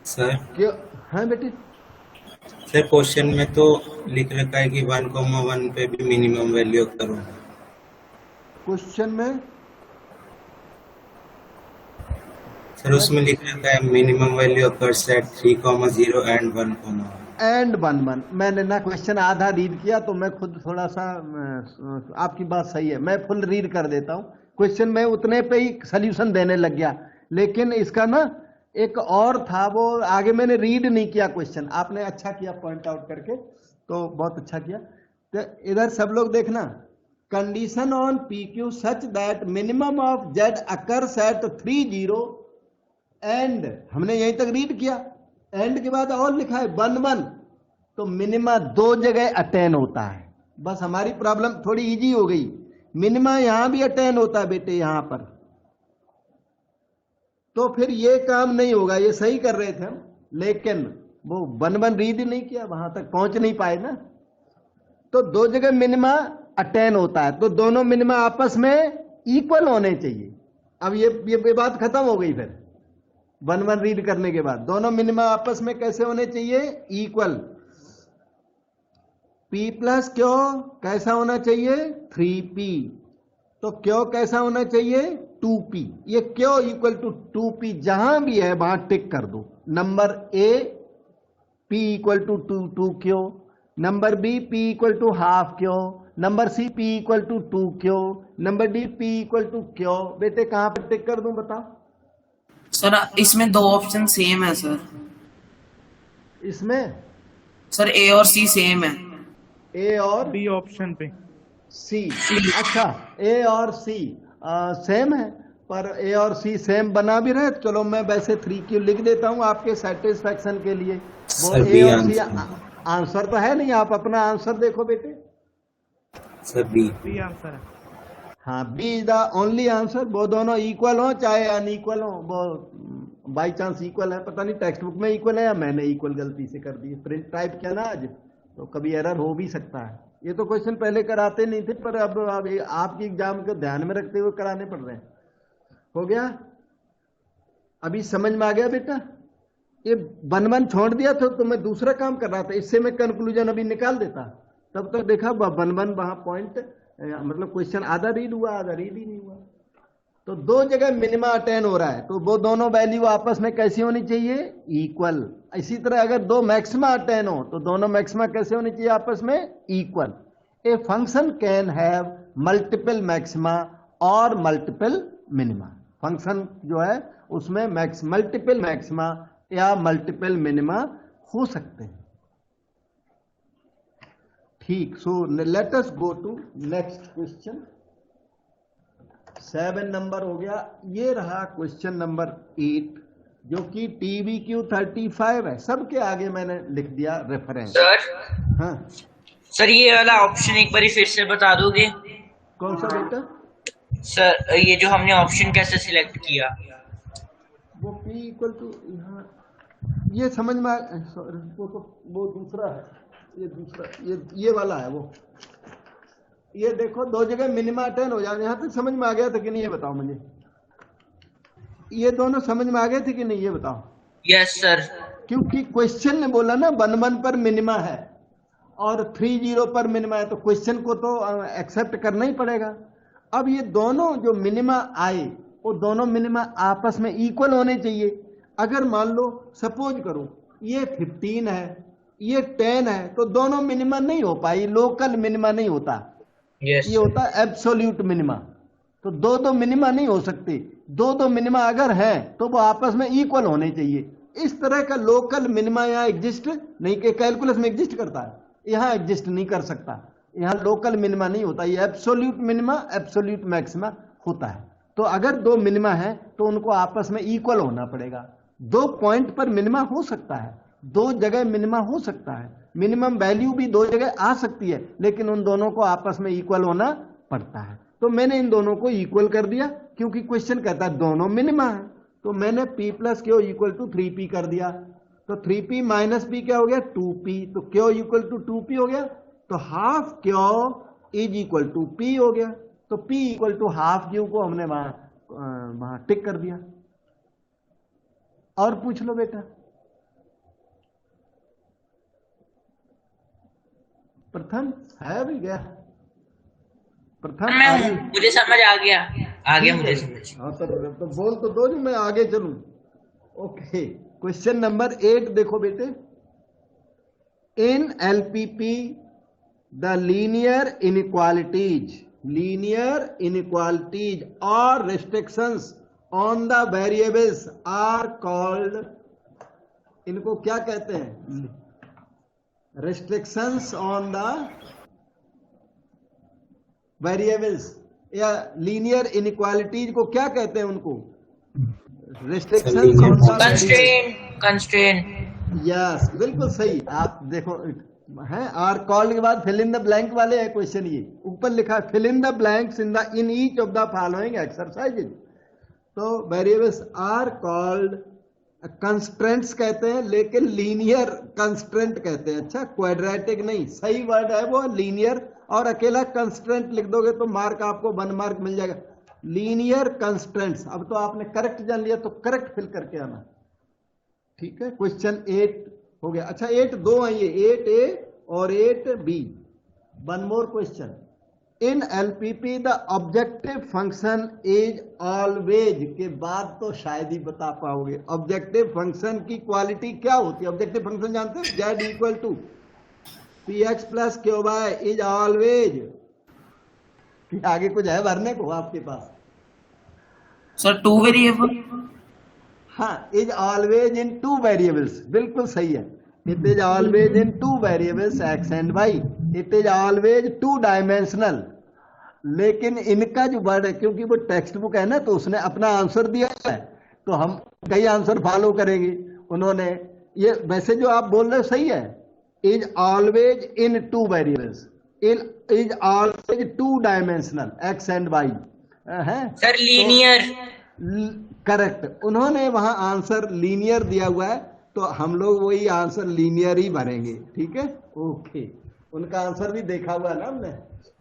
Speaker 4: सर
Speaker 1: क्यों? हाँ बेटे,
Speaker 4: सर क्वेश्चन में तो लिख रखा है कि 1,1 पे भी मिनिमम वैल्यू करो।
Speaker 1: क्वेश्चन में
Speaker 4: सर उसमें लिख रखा है minimum value occur set 3,0 and 1,1।
Speaker 1: And 1,1। मैंने ना क्वेश्चन आधा रीड किया तो मैं खुद थोड़ा सा, आपकी बात सही है, मैं फुल रीड कर देता हूं। क्वेश्चन में उतने पे ही सोल्यूशन देने लग गया, लेकिन इसका ना एक और था, वो आगे मैंने रीड नहीं किया क्वेश्चन। आपने अच्छा किया पॉइंट आउट करके, तो बहुत अच्छा किया। तो इधर सब लोग देखना, condition on P Q such that minimum of Z occurs eight 30 and, हमने यहीं तक रीड किया। एंड के बाद और लिखा है 1,1, तो मिनिमा दो जगह अटेन होता है। बस हमारी प्रॉब्लम थोड़ी इजी हो गई, मिनिमा यहां भी अटेन होता है बेटे यहां पर, तो फिर ये काम नहीं होगा। ये सही कर रहे थे हम, लेकिन वो 1,1 रीड नहीं किया, वहां तक पहुंच नहीं पाए ना। तो दो जगह मिनिमा अटेन होता है, तो दोनों मिनिमा आपस में इक्वल होने चाहिए। अब ये बात खत्म हो गई। फिर 1,1 रीड करने के बाद दोनों मिनिमा आपस में कैसे होने चाहिए? इक्वल। P प्लस क्यों कैसा होना चाहिए? 3P। तो क्यों कैसा होना चाहिए? 2P। ये क्यों इक्वल टू 2P जहां भी है वहां टिक कर दो। Number A P equal to 2 क्यों, number B P equal to half क्यों, number C P equal to 2 क्यों, number D P equal to क्यों। बेटे कहां पर टिक कर दूं बताओ?
Speaker 5: सर इसमें दो ऑप्शन सेम है सर।
Speaker 1: इसमें
Speaker 5: सर A और C सेम है।
Speaker 1: A और
Speaker 6: बी ऑप्शन पे
Speaker 1: C। अच्छा, A और C सेम है, पर A और C सेम बना भी रहे, चलो मैं वैसे 3Q लिख देता हूं आपके सेटिस्फैक्शन के लिए। वो
Speaker 4: सर,
Speaker 1: A
Speaker 4: B
Speaker 1: और C
Speaker 4: आंसर।
Speaker 1: आंसर तो है नहीं, आप अपना आंसर देखो बेटे।
Speaker 4: Sir B.
Speaker 6: बी आंसर है।
Speaker 1: हाँ, B is the only answer. वो दोनों इक्वल हो चाहे अनइक्वल हो, वो बाई चांस इक्वल है, पता नहीं टेक्स्ट बुक में इक्वल है या मैंने इक्वल गलती से कर दी, प्रिंट टाइप किया ना आज, तो कभी एरर हो भी सकता है। ये तो क्वेश्चन पहले कराते नहीं थे, पर अब आपकी एग्जाम को ध्यान में रखते हुए कराने पड़ रहे हैं। हो गया? अभी समझ में आ गया बेटा? ये 1,1 छोड़ दिया तो मैं दूसरा काम कर रहा था, इससे मैं कंक्लूजन अभी निकाल देता। तब तक देखा 1,1 वहां पॉइंट, मतलब क्वेश्चन आधा रीड हुआ आधा रीड ही नहीं हुआ। तो दो जगह मिनिमा अटेन हो रहा है, तो वो दोनों वैल्यू आपस में कैसी होनी चाहिए? इक्वल। इसी तरह अगर दो मैक्सिमा अटेन हो तो दोनों मैक्सिमा कैसे होनी चाहिए? आपस में equal. A function can have multiple maxima और मल्टीपल मिनिमा। फंक्शन जो है उसमें मल्टीपल मैक्सिमा या मल्टीपल मिनिमा हो सकते हैं। ठीक, so let us go to next question. 7 number हो गया। ये रहा क्वेश्चन नंबर 8, जो कि TBQ 35 है। सबके आगे मैंने लिख दिया रेफरेंस।
Speaker 3: सर
Speaker 1: हाँ,
Speaker 3: सर ये वाला ऑप्शन एक बार फिर से बता दोगे?
Speaker 1: कौन सा बेटा?
Speaker 3: सर ये जो हमने ऑप्शन कैसे सिलेक्ट किया?
Speaker 1: वो P इक्वल टू, यहाँ ये समझ में वो दूसरा है, ये दूसरा ये वाला है वो। ये देखो दो जगह मिनिमा अटेन हो जाए, यहां तक समझ में आ गया था कि नहीं ये बताओ मुझे? ये दोनों समझ में आ गए थे कि नहीं ये बताओ?
Speaker 3: Yes sir.
Speaker 1: क्योंकि क्वेश्चन ने बोला ना 1,1 पर मिनिमा है और 30 पर मिनिमा है, तो क्वेश्चन को तो एक्सेप्ट करना ही पड़ेगा। अब ये दोनों जो मिनिमा आए वो दोनों मिनिमा आपस में इक्वल होने चाहिए। अगर मान लो सपोज करो ये 15 है ये 10 है, तो दोनों मिनिमा नहीं हो पाई, लोकल मिनिमा नहीं होता।
Speaker 3: यस
Speaker 1: ये होता है एब्सोल्यूट मिनिमा। तो दो मिनिमा नहीं हो सकते, दो मिनिमा अगर है तो वो आपस में इक्वल होने चाहिए। इस तरह का लोकल मिनिमा यहाँ एग्जिस्ट नहीं, के कैलकुलस में एग्जिस्ट करता है, यहाँ एग्जिस्ट नहीं कर सकता। यहाँ लोकल मिनिमा नहीं होता, ये एब्सोल्यूट मिनिमा एब्सोल्यूट मैक्सिमा होता है। तो अगर दो मिनिमा है तो उनको आपस में इक्वल होना पड़ेगा। दो पॉइंट पर मिनिमा हो सकता है, दो जगह मिनिमा हो सकता है, मिनिमम वैल्यू भी दो जगह आ सकती है, लेकिन उन दोनों को आपस में इक्वल होना पड़ता है। तो मैंने इन दोनों को इक्वल कर दिया क्योंकि क्वेश्चन कहता है दोनों मिनिमा है, तो मैंने p plus Q equal to 3p कर दिया। तो 3p माइनस p क्या हो गया 2p, तो क्यू इक्वल टू 2p हो गया, तो half Q is equal to p हो गया। तो p equal to half Q को हमने वहां टिक कर दिया। और पूछ लो बेटा। प्रथम है भी गया, प्रथम
Speaker 3: मैं
Speaker 1: आगे।
Speaker 3: हूँ, मुझे समझ आ गया मुझे समझ।
Speaker 1: हाँ तो बोल तो दो जो मैं आगे चलूं। ओके, क्वेश्चन नंबर 8 देखो बेटे। In LPP the linear inequalities और restrictions on the variables are called, इनको क्या कहते हैं? रेस्ट्रिक्शंस ऑन द वेरिएबल्स या लीनियर इनइक्वालिटीज को क्या कहते हैं? उनको restrictions on the
Speaker 3: constraint.
Speaker 1: Yes, बिल्कुल सही। आप देखो है आर कॉल्ड के बाद फिल इन द ब्लैंक वाले है क्वेश्चन, ये ऊपर लिखा है fill in the blanks in each of the following exercises. तो वेरिएबल्स आर कॉल्ड कंस्ट्रेंट्स कहते हैं, लेकिन लीनियर कंस्ट्रेंट कहते हैं। अच्छा, क्वाड्रेटिक नहीं, सही वर्ड है वो लीनियर, और अकेला कंस्ट्रेंट लिख दोगे तो मार्क आपको 1 मार्क मिल जाएगा। Linear constraints. अब तो आपने करेक्ट जान लिया, तो करेक्ट फिल करके आना। ठीक है, क्वेश्चन 8 हो गया। अच्छा 8 दो है ये, 8A और 8B। One more question. In LPP the objective function is always, के बाद तो शायद ही बता पाओगे। ऑब्जेक्टिव फंक्शन की क्वालिटी क्या होती है? ऑब्जेक्टिव फंक्शन जानते हो? Z equal to px plus Q Y is always. आगे कुछ है भरने को आपके पास?
Speaker 5: Sir 2 variable.
Speaker 1: हाँ, इज ऑलवेज इन 2 वेरिएबल्स, बिल्कुल सही है। It is always in 2 variables x and y। It is always 2 dimensional. लेकिन इनका जो वर्ड है, क्योंकि वो टेक्स्ट बुक है ना, तो उसने अपना आंसर दिया है, तो हम कई आंसर फॉलो करेंगे। उन्होंने ये वैसे जो आप बोल रहे हो सही है, is always in 2 variables, is always 2 dimensional x and y है
Speaker 3: सर लीनियर।
Speaker 1: करेक्ट। उन्होंने वहां आंसर लीनियर दिया हुआ है, तो हम लोग वही आंसर लीनियर ही भरेंगे। ठीक है, ओके। उनका आंसर भी देखा हुआ है ना हमने,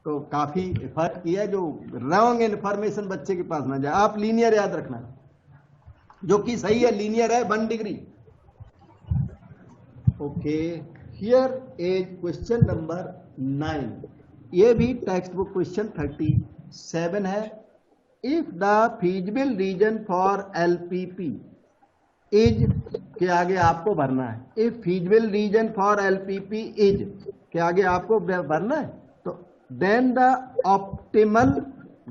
Speaker 1: तो काफी एफर्ट किया, जो रॉन्ग इन्फॉर्मेशन बच्चे के पास ना जाए। आप लीनियर याद रखना, जो कि सही है, लीनियर है 1 degree. Okay, here is question number 9। ये भी टेक्स्ट बुक क्वेश्चन 37 है। If the feasible region for LPP is, के आगे आपको भरना है। If feasible region for LPP is, के आगे आपको भरना है। तो then the optimal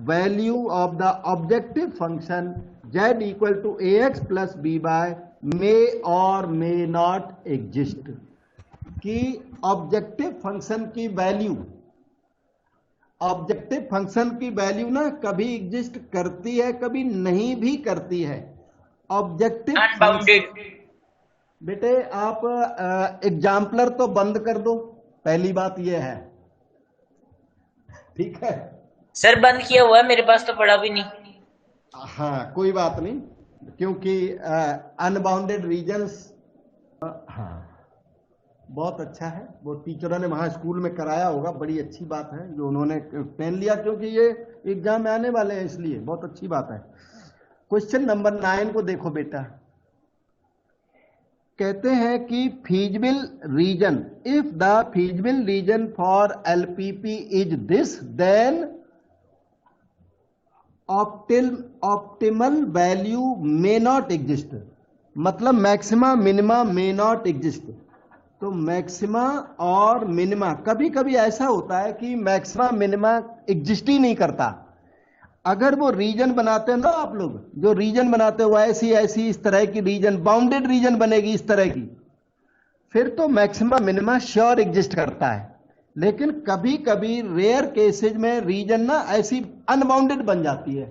Speaker 1: value of the objective function z equal to ax plus b by may और मे नॉट एग्जिस्ट। कि ऑब्जेक्टिव फंक्शन की वैल्यू, ऑब्जेक्टिव फंक्शन की वैल्यू ना कभी एग्जिस्ट करती है, कभी नहीं भी करती है। Objective
Speaker 3: unbounded.
Speaker 1: बेटे आप एग्जाम्पलर तो बंद कर दो, पहली बात यह है। ठीक है
Speaker 3: सर बंद किया हुआ है, मेरे पास तो पड़ा भी नहीं।
Speaker 1: हाँ, कोई बात नहीं, क्योंकि अनबाउंडेड रीजन्स, हाँ बहुत अच्छा है। वो टीचरों ने वहां स्कूल में कराया होगा, बड़ी अच्छी बात है जो उन्होंने पेन लिया, क्योंकि ये एग्जाम में आने वाले हैं, इसलिए बहुत अच्छी बात है। क्वेश्चन नंबर 9 को देखो बेटा। कहते हैं कि feasible region, if the feasible region for LPP is this, then optimal value may not exist. मतलब maxima minima may not exist. तो मैक्सिमा और मिनिमा, कभी कभी ऐसा होता है कि मैक्सिमा मिनिमा एग्जिस्ट ही नहीं करता। अगर वो रीजन बनाते हैं ना, आप लोग जो रीजन बनाते हो ऐसी ऐसी इस तरह की रीजन, बाउंडेड रीजन बनेगी इस तरह की, फिर तो मैक्सिमा मिनिमा श्योर एग्जिस्ट करता है। लेकिन कभी कभी रेयर केसेज में रीजन ना ऐसी अनबाउंडेड बन जाती है,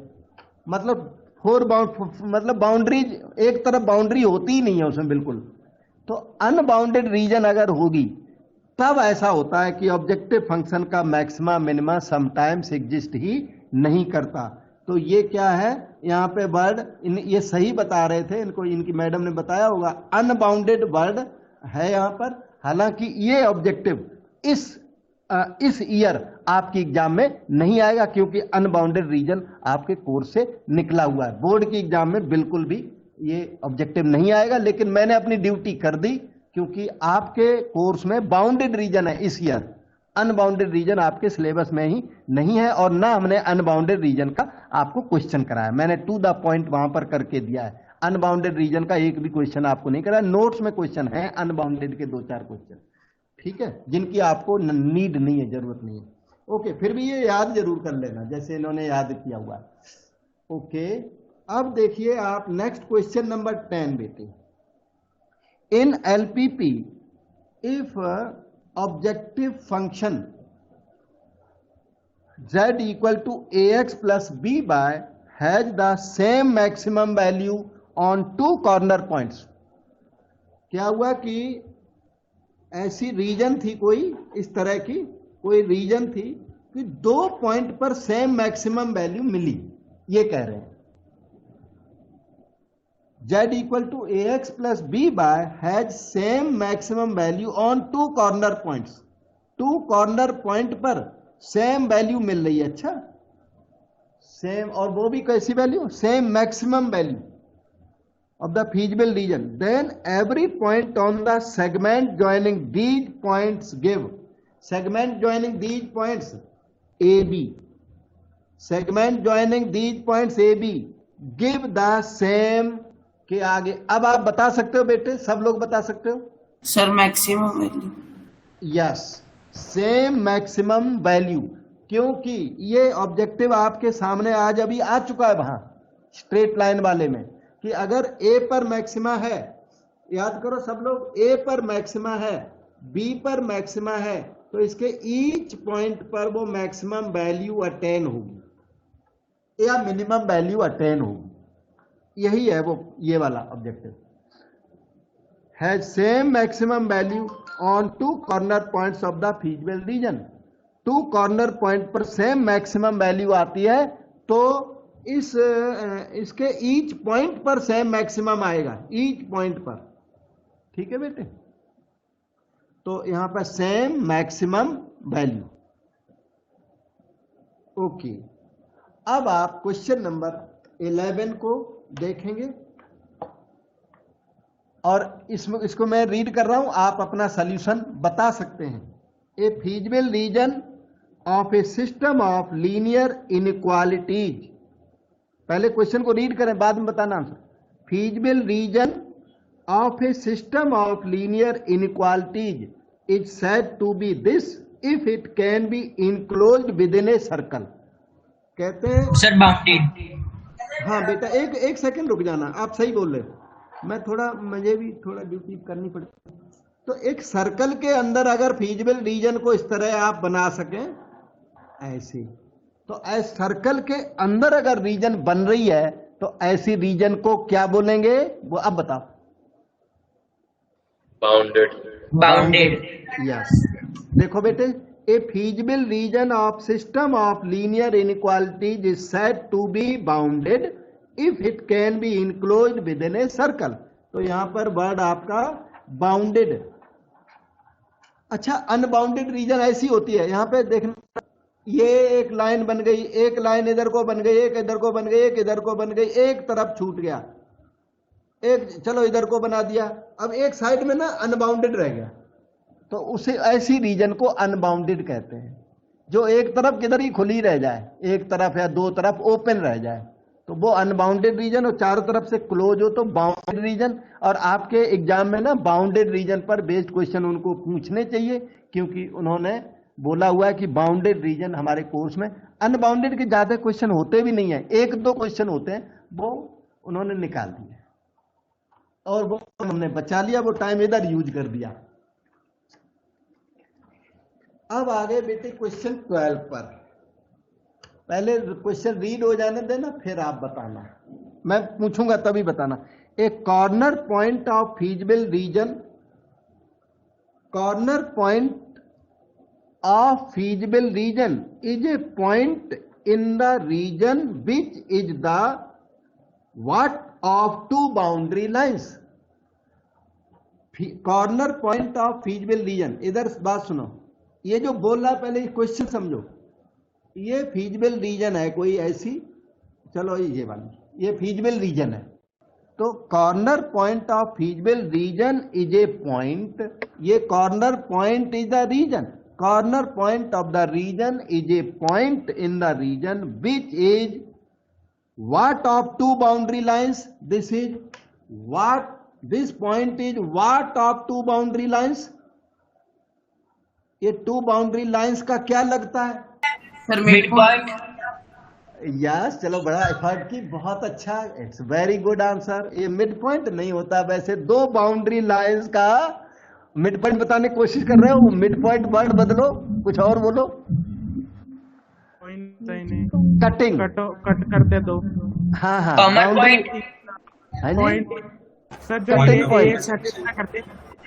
Speaker 1: मतलब मतलब बाउंड्रीज, एक तरफ बाउंड्री होती ही नहीं है उसमें बिल्कुल। तो अनबाउंडेड रीजन अगर होगी तब ऐसा होता है कि ऑब्जेक्टिव फंक्शन का मैक्सिमा मिनिमा समटाइम्स एग्जिस्ट ही नहीं करता। तो ये क्या है यहाँ पे वर्ड, ये सही बता रहे थे, इनको इनकी मैडम ने बताया होगा, अनबाउंडेड वर्ड है यहाँ पर। हालांकि ये ऑब्जेक्टिव इस ईयर आपकी एग्जाम में नहीं आएगा क्योंकि अनबाउंडेड रीजन आपके कोर्स से निकला हुआ है। बोर्ड की एग्जाम में बिल्कुल भी ये ऑब्जेक्टिव नहीं आएगा, लेकिन मैंने अपनी ड्यूटी कर दी क्योंकि आपके कोर्स में बाउंडेड रीजन है इस ईयर। अनबाउंडेड रीजन आपके सिलेबस में ही नहीं है और ना हमने अनबाउंडेड रीजन का आपको क्वेश्चन कराया। मैंने टू द पॉइंट वहां पर करके दिया है। अनबाउंडेड रीजन का एक भी क्वेश्चन आपको नहीं कराया। नोट्स में क्वेश्चन है अनबाउंडेड के 2-4 क्वेश्चन, ठीक है, जिनकी आपको नीड नहीं है, जरूरत नहीं है। ओके, फिर भी ये याद जरूर कर लेना जैसे इन्होंने याद किया हुआ है। ओके, अब देखिए आप नेक्स्ट क्वेश्चन नंबर 10 बेटे। In LPP if objective function z equal to ax plus by has the same maximum value on 2 corner points। क्या हुआ कि ऐसी रीजन थी कोई, इस तरह की कोई रीजन थी कि 2 पॉइंट पर सेम मैक्सिमम वैल्यू मिली। ये कह रहे हैं z equal to ax plus by has same maximum value on 2 corner points। 2 corner point पर सेम वैल्यू मिल रही है। अच्छा, सेम, और वो भी कैसी value? Same maximum value of the feasible region, then every point on the segment joining these points give, segment joining these points AB, segment joining these points AB give the same के आगे। अब आप बता सकते हो बेटे, सब लोग बता सकते हो
Speaker 5: sir maximum value.
Speaker 1: Yes, same maximum value, क्योंकि ये ऑब्जेक्टिव आपके सामने आज अभी आ चुका है वहां स्ट्रेट लाइन वाले में कि अगर ए पर मैक्सिमा है, याद करो सब लोग, ए पर मैक्सिमा है, बी पर मैक्सिमा है, तो इसके ईच पॉइंट पर वो मैक्सिमम वैल्यू अटेन होगी या मिनिमम वैल्यू अटेन होगी। यही है वो, ये वाला objective has same maximum value on 2 corner points of the feasible reason. 2 corner point पर सेम मैक्सिमम वैल्यू आती है तो इसके ईच पॉइंट पर सेम मैक्सिमम आएगा, ईच पॉइंट पर, ठीक है बेटे। तो यहां पर सेम मैक्सिमम वैल्यू। ओके, अब आप क्वेश्चन नंबर 11 को देखेंगे और इसको मैं रीड कर रहा हूं, आप अपना सॉल्यूशन बता सकते हैं। A feasible region of a system of linear inequalities, पहले क्वेश्चन को रीड करें बाद में बताना answer. Feasible region of a system of linear inequalities is said to be this if it can be enclosed within a circle. कहते हैं
Speaker 3: सर बाउंडेड।
Speaker 1: हाँ बेटा, एक सेकंड रुक जाना, आप सही बोल रहे हो, मुझे भी थोड़ा ड्यूटी करनी पड़ती। तो एक सर्कल के अंदर अगर फीजिबल रीजन को इस तरह आप बना सकें ऐसे, तो ऐसे सर्कल के अंदर अगर रीजन बन रही है तो ऐसी रीजन को क्या बोलेंगे, वो अब बताओ।
Speaker 3: बाउंडेड।
Speaker 1: यस, देखो बेटे, a feasible region of system of linear inequalities is said to be bounded if it can be enclosed within a circle. तो यहां पर वर्ड आपका बाउंडेड। अच्छा, अनबाउंडेड रीजन ऐसी होती है, यहां पे देखना, ये एक लाइन बन गई, एक लाइन इधर को बन गई, एक इधर को बन गई, एक इधर को बन गई, एक तरफ छूट गया, एक चलो इधर को बना दिया, अब एक साइड में ना अनबाउंडेड रह गया, तो उसे ऐसी रीजन को अनबाउंडेड कहते हैं। जो एक तरफ किधर ही खुली रह जाए, एक तरफ या 2 तरफ ओपन रह जाए, तो वो अनबाउंडेड रीजन, और चारों तरफ से क्लोज हो तो बाउंडेड रीजन। और आपके एग्जाम में ना बाउंडेड रीजन पर बेस्ड क्वेश्चन उनको पूछने चाहिए, क्योंकि उन्होंने बोला हुआ है कि बाउंडेड रीजन हमारे कोर्स में, अनबाउंडेड के ज्यादा क्वेश्चन होते भी नहीं है, 1-2 क्वेश्चन होते हैं, वो उन्होंने निकाल दिए और वो हमने बचा लिया, वो टाइम इधर यूज कर दिया। अब आ गए बेटे क्वेश्चन 12 पर। पहले क्वेश्चन रीड हो जाने देना, फिर आप बताना, मैं पूछूंगा तभी बताना। A corner point of feasible region, corner point of feasible region is a point in the region which is the what of two boundary lines. Corner point of feasible region, इधर बात सुनो, ये जो बोल रहा है पहले क्वेश्चन समझो। ये फीजिबल रीजन है कोई ऐसी, चलो ये वाली, ये फीजिबल रीजन है। तो corner point of feasible region is a point, ये corner point is the region, corner point of the region is a point in the region which is what of two boundary lines. This is what, this point is what of two boundary lines. ये टू बाउंड्री लाइंस का क्या लगता है?
Speaker 5: Sir
Speaker 3: mid point.
Speaker 1: यस, चलो बड़ा एफर्ट की, बहुत अच्छा, इट्स वेरी गुड आंसर। ये मिड पॉइंट नहीं होता, वैसे दो बाउंड्री लाइंस का मिड पॉइंट बताने की कोशिश कर रहे हो, मिड पॉइंट वर्ड बदलो, कुछ और बोलो। कटिंग,
Speaker 6: कट करते दो।
Speaker 1: हाँ हाँ,
Speaker 3: कॉमन
Speaker 1: बाउंड्री,
Speaker 3: पॉइंट।
Speaker 1: हाँ जी,
Speaker 6: सर जो
Speaker 1: कटिंग
Speaker 6: ये
Speaker 1: पॉइंट,
Speaker 6: satisfy करते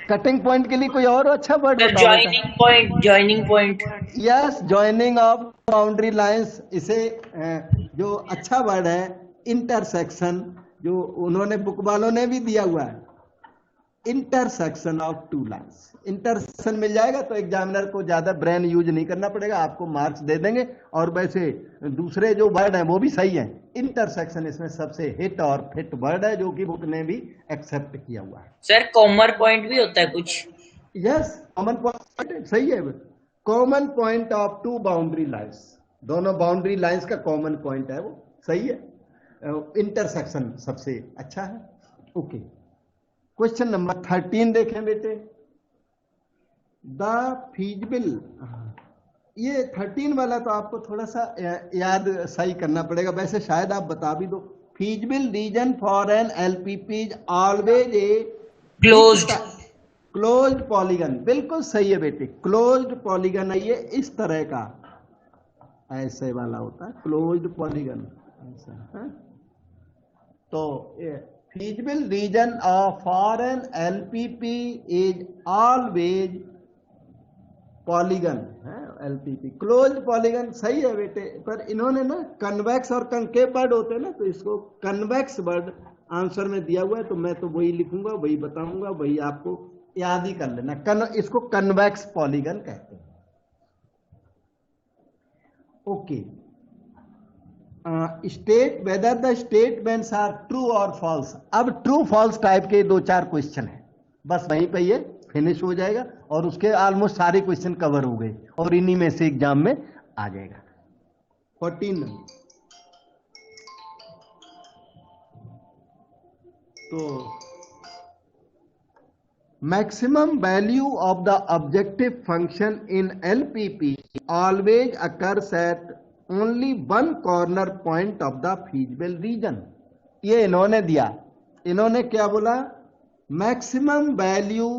Speaker 1: कटिंग पॉइंट के लिए कोई और अच्छा वर्ड बताओ।
Speaker 3: Joining point, joining point.
Speaker 1: Yes, joining of boundary lines, इसे जो अच्छा वर्ड है इंटरसेक्शन, जो उन्होंने बुक वालों ने भी दिया हुआ है, intersection of two lines. Intersection मिल जाएगा तो एग्जामिनर को ज्यादा ब्रेन यूज नहीं करना पड़ेगा, आपको मार्क्स दे देंगे। और वैसे दूसरे जो वर्ड हैं वो भी सही हैं, इंटरसेक्शन इसमें सबसे हिट और फिट वर्ड है, जो कि बुक ने भी एक्सेप्ट किया हुआ है।
Speaker 3: सर कॉमन पॉइंट भी होता है कुछ?
Speaker 1: यस, कॉमन पॉइंट सही है, common point of two boundary lines, दोनों बाउंड्री लाइंस का कॉमन पॉइंट है, वो सही है। इंटरसेक्शन सबसे अच्छा है। ओके, क्वेश्चन नंबर 13 देखें बेटे। द फीजिबल, ये 13 वाला तो आपको थोड़ा सा याद सही करना पड़ेगा, वैसे शायद आप बता भी दो। Feasible region for an LPP is always a
Speaker 3: closed.
Speaker 1: Closed polygon, बिल्कुल सही है बेटे, क्लोज्ड पॉलीगन है ये, इस तरह का ऐसे वाला होता है क्लोज्ड पॉलीगन ऐसा है। तो feasible region of for an LPP is always polygon है, एलपीपी क्लोज्ड पॉलीगन सही है बेटे। पर इन्होंने ना कन्वेक्स और कंकेव वर्ड होते हैं ना, तो इसको कन्वेक्स वर्ड आंसर में दिया हुआ है, तो मैं तो वही लिखूंगा, वही बताऊंगा, वही आपको याद ही कर लेना। इसको कन्वेक्स पॉलीगन कहते हैं। Okay, state whether the statements are true और फॉल्स। अब ट्रू फॉल्स टाइप के 2-4 क्वेश्चन है, बस वहीं पे ये फिनिश हो जाएगा और उसके ऑलमोस्ट सारे क्वेश्चन कवर हो गए और इन्हीं में से एग्जाम में आ जाएगा। 14 नंबर, तो maximum value of the objective function in LPP always occurs at only one corner point of the feasible reason. ये इन्होंने दिया, इन्होंने क्या बोला? Maximum value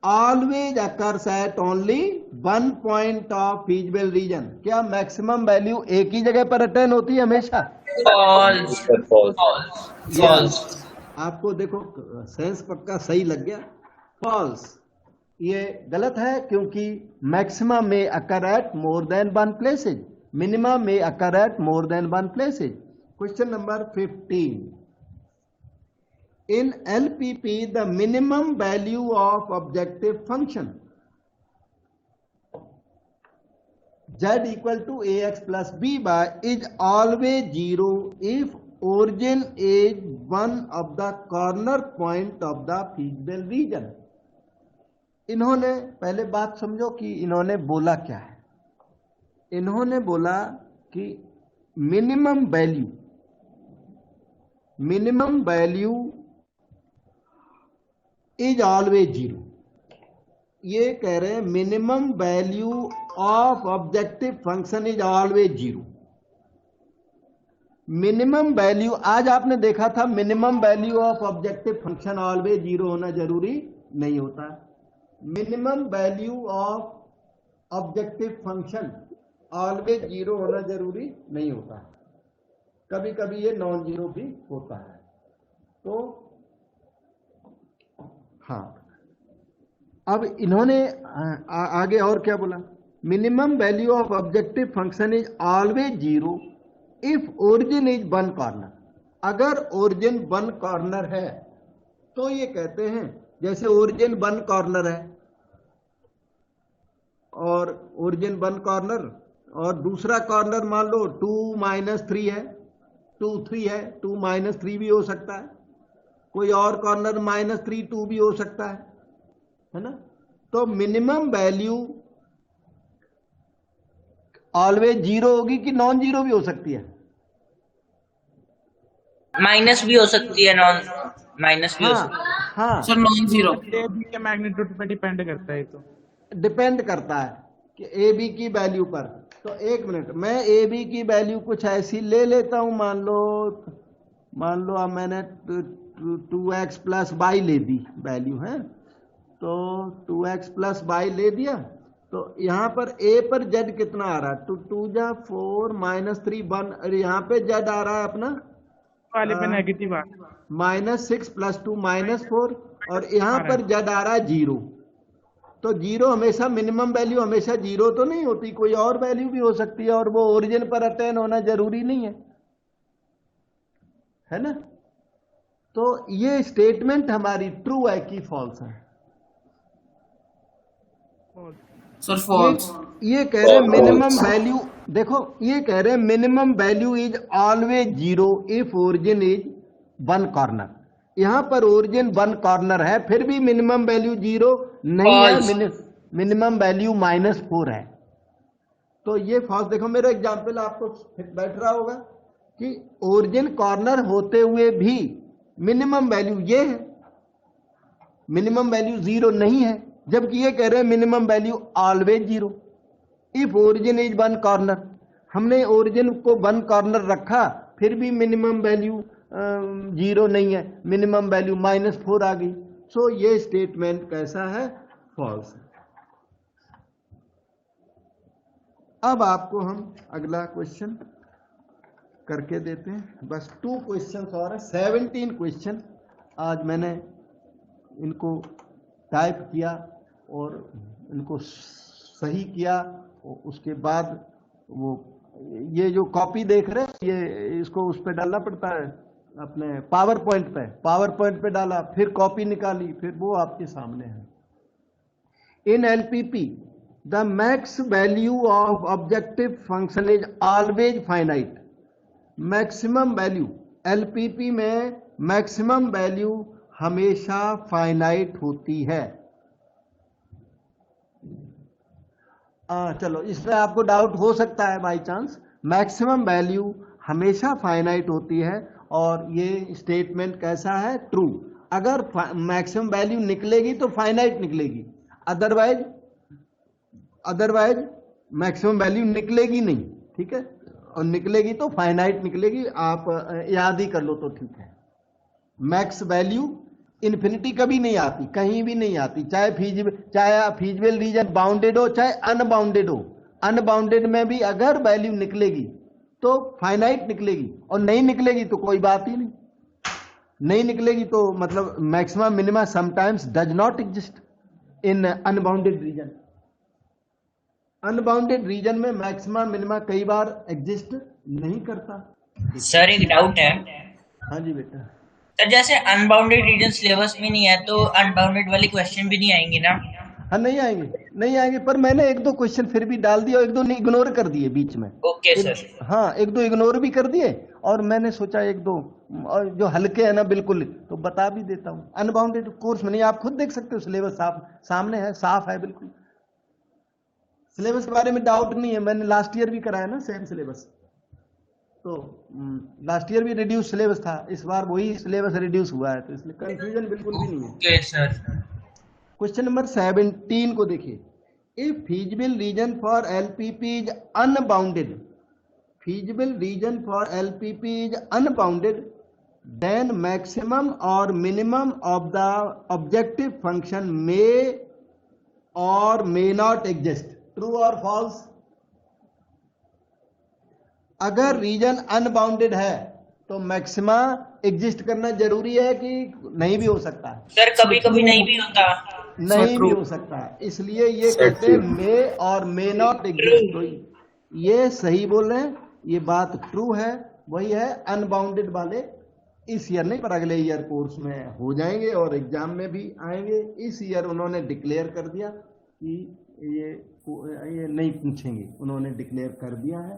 Speaker 1: always occurs at only one point of feasible reason. क्या मैक्सिमम वैल्यू एक ही जगह पर अटेन होती है हमेशा?
Speaker 3: फॉल्स। फॉल्स।
Speaker 1: आपको देखो सेंस पक्का सही लग गया, फॉल्स। ये गलत है, क्योंकि maximum may occur at more than one places, minimum may occur at more than one places. Question number 15, in LPP the minimum value of objective function z equal to ax plus by is always 0 if origin is one of the corner point of the feasible region। इन्होंने पहले बात समझो कि इन्होंने बोला क्या है। इन्होंने बोला कि मिनिमम वैल्यू इज ऑलवेज 0। ये कह रहे हैं minimum value of objective function is always 0। Minimum value, आज आपने देखा था minimum value of objective function always 0 होना जरूरी नहीं होता। Minimum value of objective function always zero होना जरूरी नहीं होता है, कभी कभी ये नॉन जीरो भी होता है। तो हाँ, अब इन्होंने आगे और क्या बोला, minimum value of objective function is always zero if origin is one corner. अगर ओरिजिन वन कॉर्नर है तो ये कहते हैं, जैसे ओरिजिन वन कॉर्नर है और ओरिजिन वन कॉर्नर और दूसरा कॉर्नर मान लो 2-3 है, 2-3 है, 2-3 भी हो सकता है, कोई और कॉर्नर -3-2 भी हो सकता है ना। तो मिनिमम वैल्यू ऑलवेज जीरो होगी कि नॉन जीरो भी हो सकती है?
Speaker 3: माइनस भी हो सकती है, नॉन माइनस भी हो सकती है।
Speaker 1: हाँ
Speaker 5: sir non zero.
Speaker 6: A B के मैग्नीट्यूड पे डिपेंड करता है, तो
Speaker 1: डिपेंड करता है कि ए बी की वैल्यू पर। तो एक मिनट, मैं ए बी की वैल्यू कुछ ऐसी ले लेता हूं, मान लो अब मैंने 2x प्लस वाई ले दी वैल्यू है, तो 2x प्लस वाई ले दिया, तो यहाँ पर ए पर जेड कितना आ रहा है, तो 2 जा 4 -3 1, और यहाँ पे जेड आ रहा है अपना
Speaker 6: वाले पे नेगेटिव आ
Speaker 1: -6 + 2 -4, और यहाँ पर जेड आ रहा है 0। तो जीरो हमेशा, मिनिमम वैल्यू हमेशा जीरो तो नहीं होती, कोई और वैल्यू भी हो सकती है, और वो ओरिजिन पर अटेन होना जरूरी नहीं है ना। तो ये स्टेटमेंट हमारी ट्रू है कि फॉल्स है?
Speaker 5: Sir false.
Speaker 1: ये कह रहे हैं मिनिमम वैल्यू, देखो ये कह रहे हैं minimum value is always zero if origin is one corner. यहां पर ओरिजिन वन कॉर्नर है, फिर भी मिनिमम वैल्यू जीरो नहीं है, मिनिमम वैल्यू -4 है। तो ये फॉल्स। देखो मेरा एग्जाम्पल आपको बैठ रहा होगा कि ओरिजिन कॉर्नर होते हुए भी मिनिमम वैल्यू ये है, मिनिमम वैल्यू जीरो नहीं है, जबकि ये कह रहे हैं minimum value always zero if origin is one corner. हमने ओरिजिन को वन कॉर्नर रखा, फिर भी मिनिमम वैल्यू जीरो नहीं है, मिनिमम वैल्यू -4 आ गई। सो ये स्टेटमेंट कैसा है? फॉल्स है। अब आपको हम अगला क्वेश्चन करके देते हैं, बस 2 क्वेश्चन और है, 17 क्वेश्चन आज मैंने इनको टाइप किया और इनको सही किया। उसके बाद वो ये जो कॉपी देख रहे हैं, ये इसको उस पर डालना पड़ता है, अपने पावर पॉइंट पे डाला, फिर कॉपी निकाली, फिर वो आपके सामने है। In LPP the max value of objective function is always finite. Maximum value, LPP में मैक्सिमम वैल्यू हमेशा फाइनाइट होती है। चलो, इसमें आपको डाउट हो सकता है बाई चांस। मैक्सिमम वैल्यू हमेशा फाइनाइट होती है, और ये स्टेटमेंट कैसा है? ट्रू। अगर मैक्सिमम वैल्यू निकलेगी तो फाइनाइट निकलेगी, अदरवाइज मैक्सिमम वैल्यू निकलेगी नहीं, ठीक है, और निकलेगी तो फाइनाइट निकलेगी। आप याद ही कर लो तो ठीक है। मैक्स वैल्यू इन्फिनिटी कभी नहीं आती, कहीं भी नहीं आती, चाहे फीजिबल रीजन बाउंडेड हो चाहे अनबाउंडेड हो। अनबाउंडेड में भी अगर वैल्यू निकलेगी तो फाइनाइट निकलेगी, और नहीं निकलेगी तो कोई बात ही नहीं। नहीं निकलेगी तो मतलब maximum minima sometimes does not exist in unbounded region. Unbounded region में मैक्सिमम मिनिमा कई बार एग्जिस्ट नहीं करता।
Speaker 3: सर एक डाउट है।
Speaker 1: हाँ जी बेटा।
Speaker 3: सर जैसे अनबाउंडेड रीजन सिलेबस में नहीं है, तो अनबाउंडेड वाले क्वेश्चन भी नहीं आएंगे ना?
Speaker 1: हाँ नहीं आएंगे, पर मैंने 1-2 क्वेश्चन फिर भी डाल दिया और 1-2 इग्नोर कर दिए बीच में।
Speaker 3: Okay sir.
Speaker 1: हाँ, 1-2 इग्नोर भी कर दिए, और मैंने सोचा 1-2 और जो हल्के हैं ना बिल्कुल, तो बता भी देता हूँ। अनबाउंडेड कोर्स में नहीं, आप खुद देख सकते हो, सिलेबस सामने है, साफ है बिल्कुल। सिलेबस के बारे में डाउट नहीं है, मैंने लास्ट ईयर भी कराया ना सेम सिलेबस, तो लास्ट ईयर भी रिड्यूस सिलेबस था, इस बार वही सिलेबस रिड्यूस हुआ है, तो इसलिए कंफ्यूजन बिल्कुल भी नहीं है।
Speaker 3: Okay sir.
Speaker 1: क्वेश्चन नंबर 17 को देखिए। If feasible region for LPP is unbounded, feasible region for LPP is unbounded, then maximum और minimum of the objective function may और मे नॉट एग्जिस्ट। ट्रू और फॉल्स? अगर रीजन अनबाउंडेड है तो मैक्सिमा एग्जिस्ट करना जरूरी है कि नहीं भी हो सकता है?
Speaker 3: सर कभी कभी नहीं भी होता।
Speaker 1: नहीं भी हो सकता है, इसलिए ये कहते हैं मे और मे नॉट एग्जिस्ट। तो ये सही बोल रहे हैं, ये बात ट्रू है, वही है अनबाउंडेड वाले इस ईयर नहीं पर अगले ईयर कोर्स में हो जाएंगे और एग्जाम में भी आएंगे। इस ईयर उन्होंने डिक्लेयर कर दिया कि ये नहीं पूछेंगे, उन्होंने डिक्लेयर कर दिया है।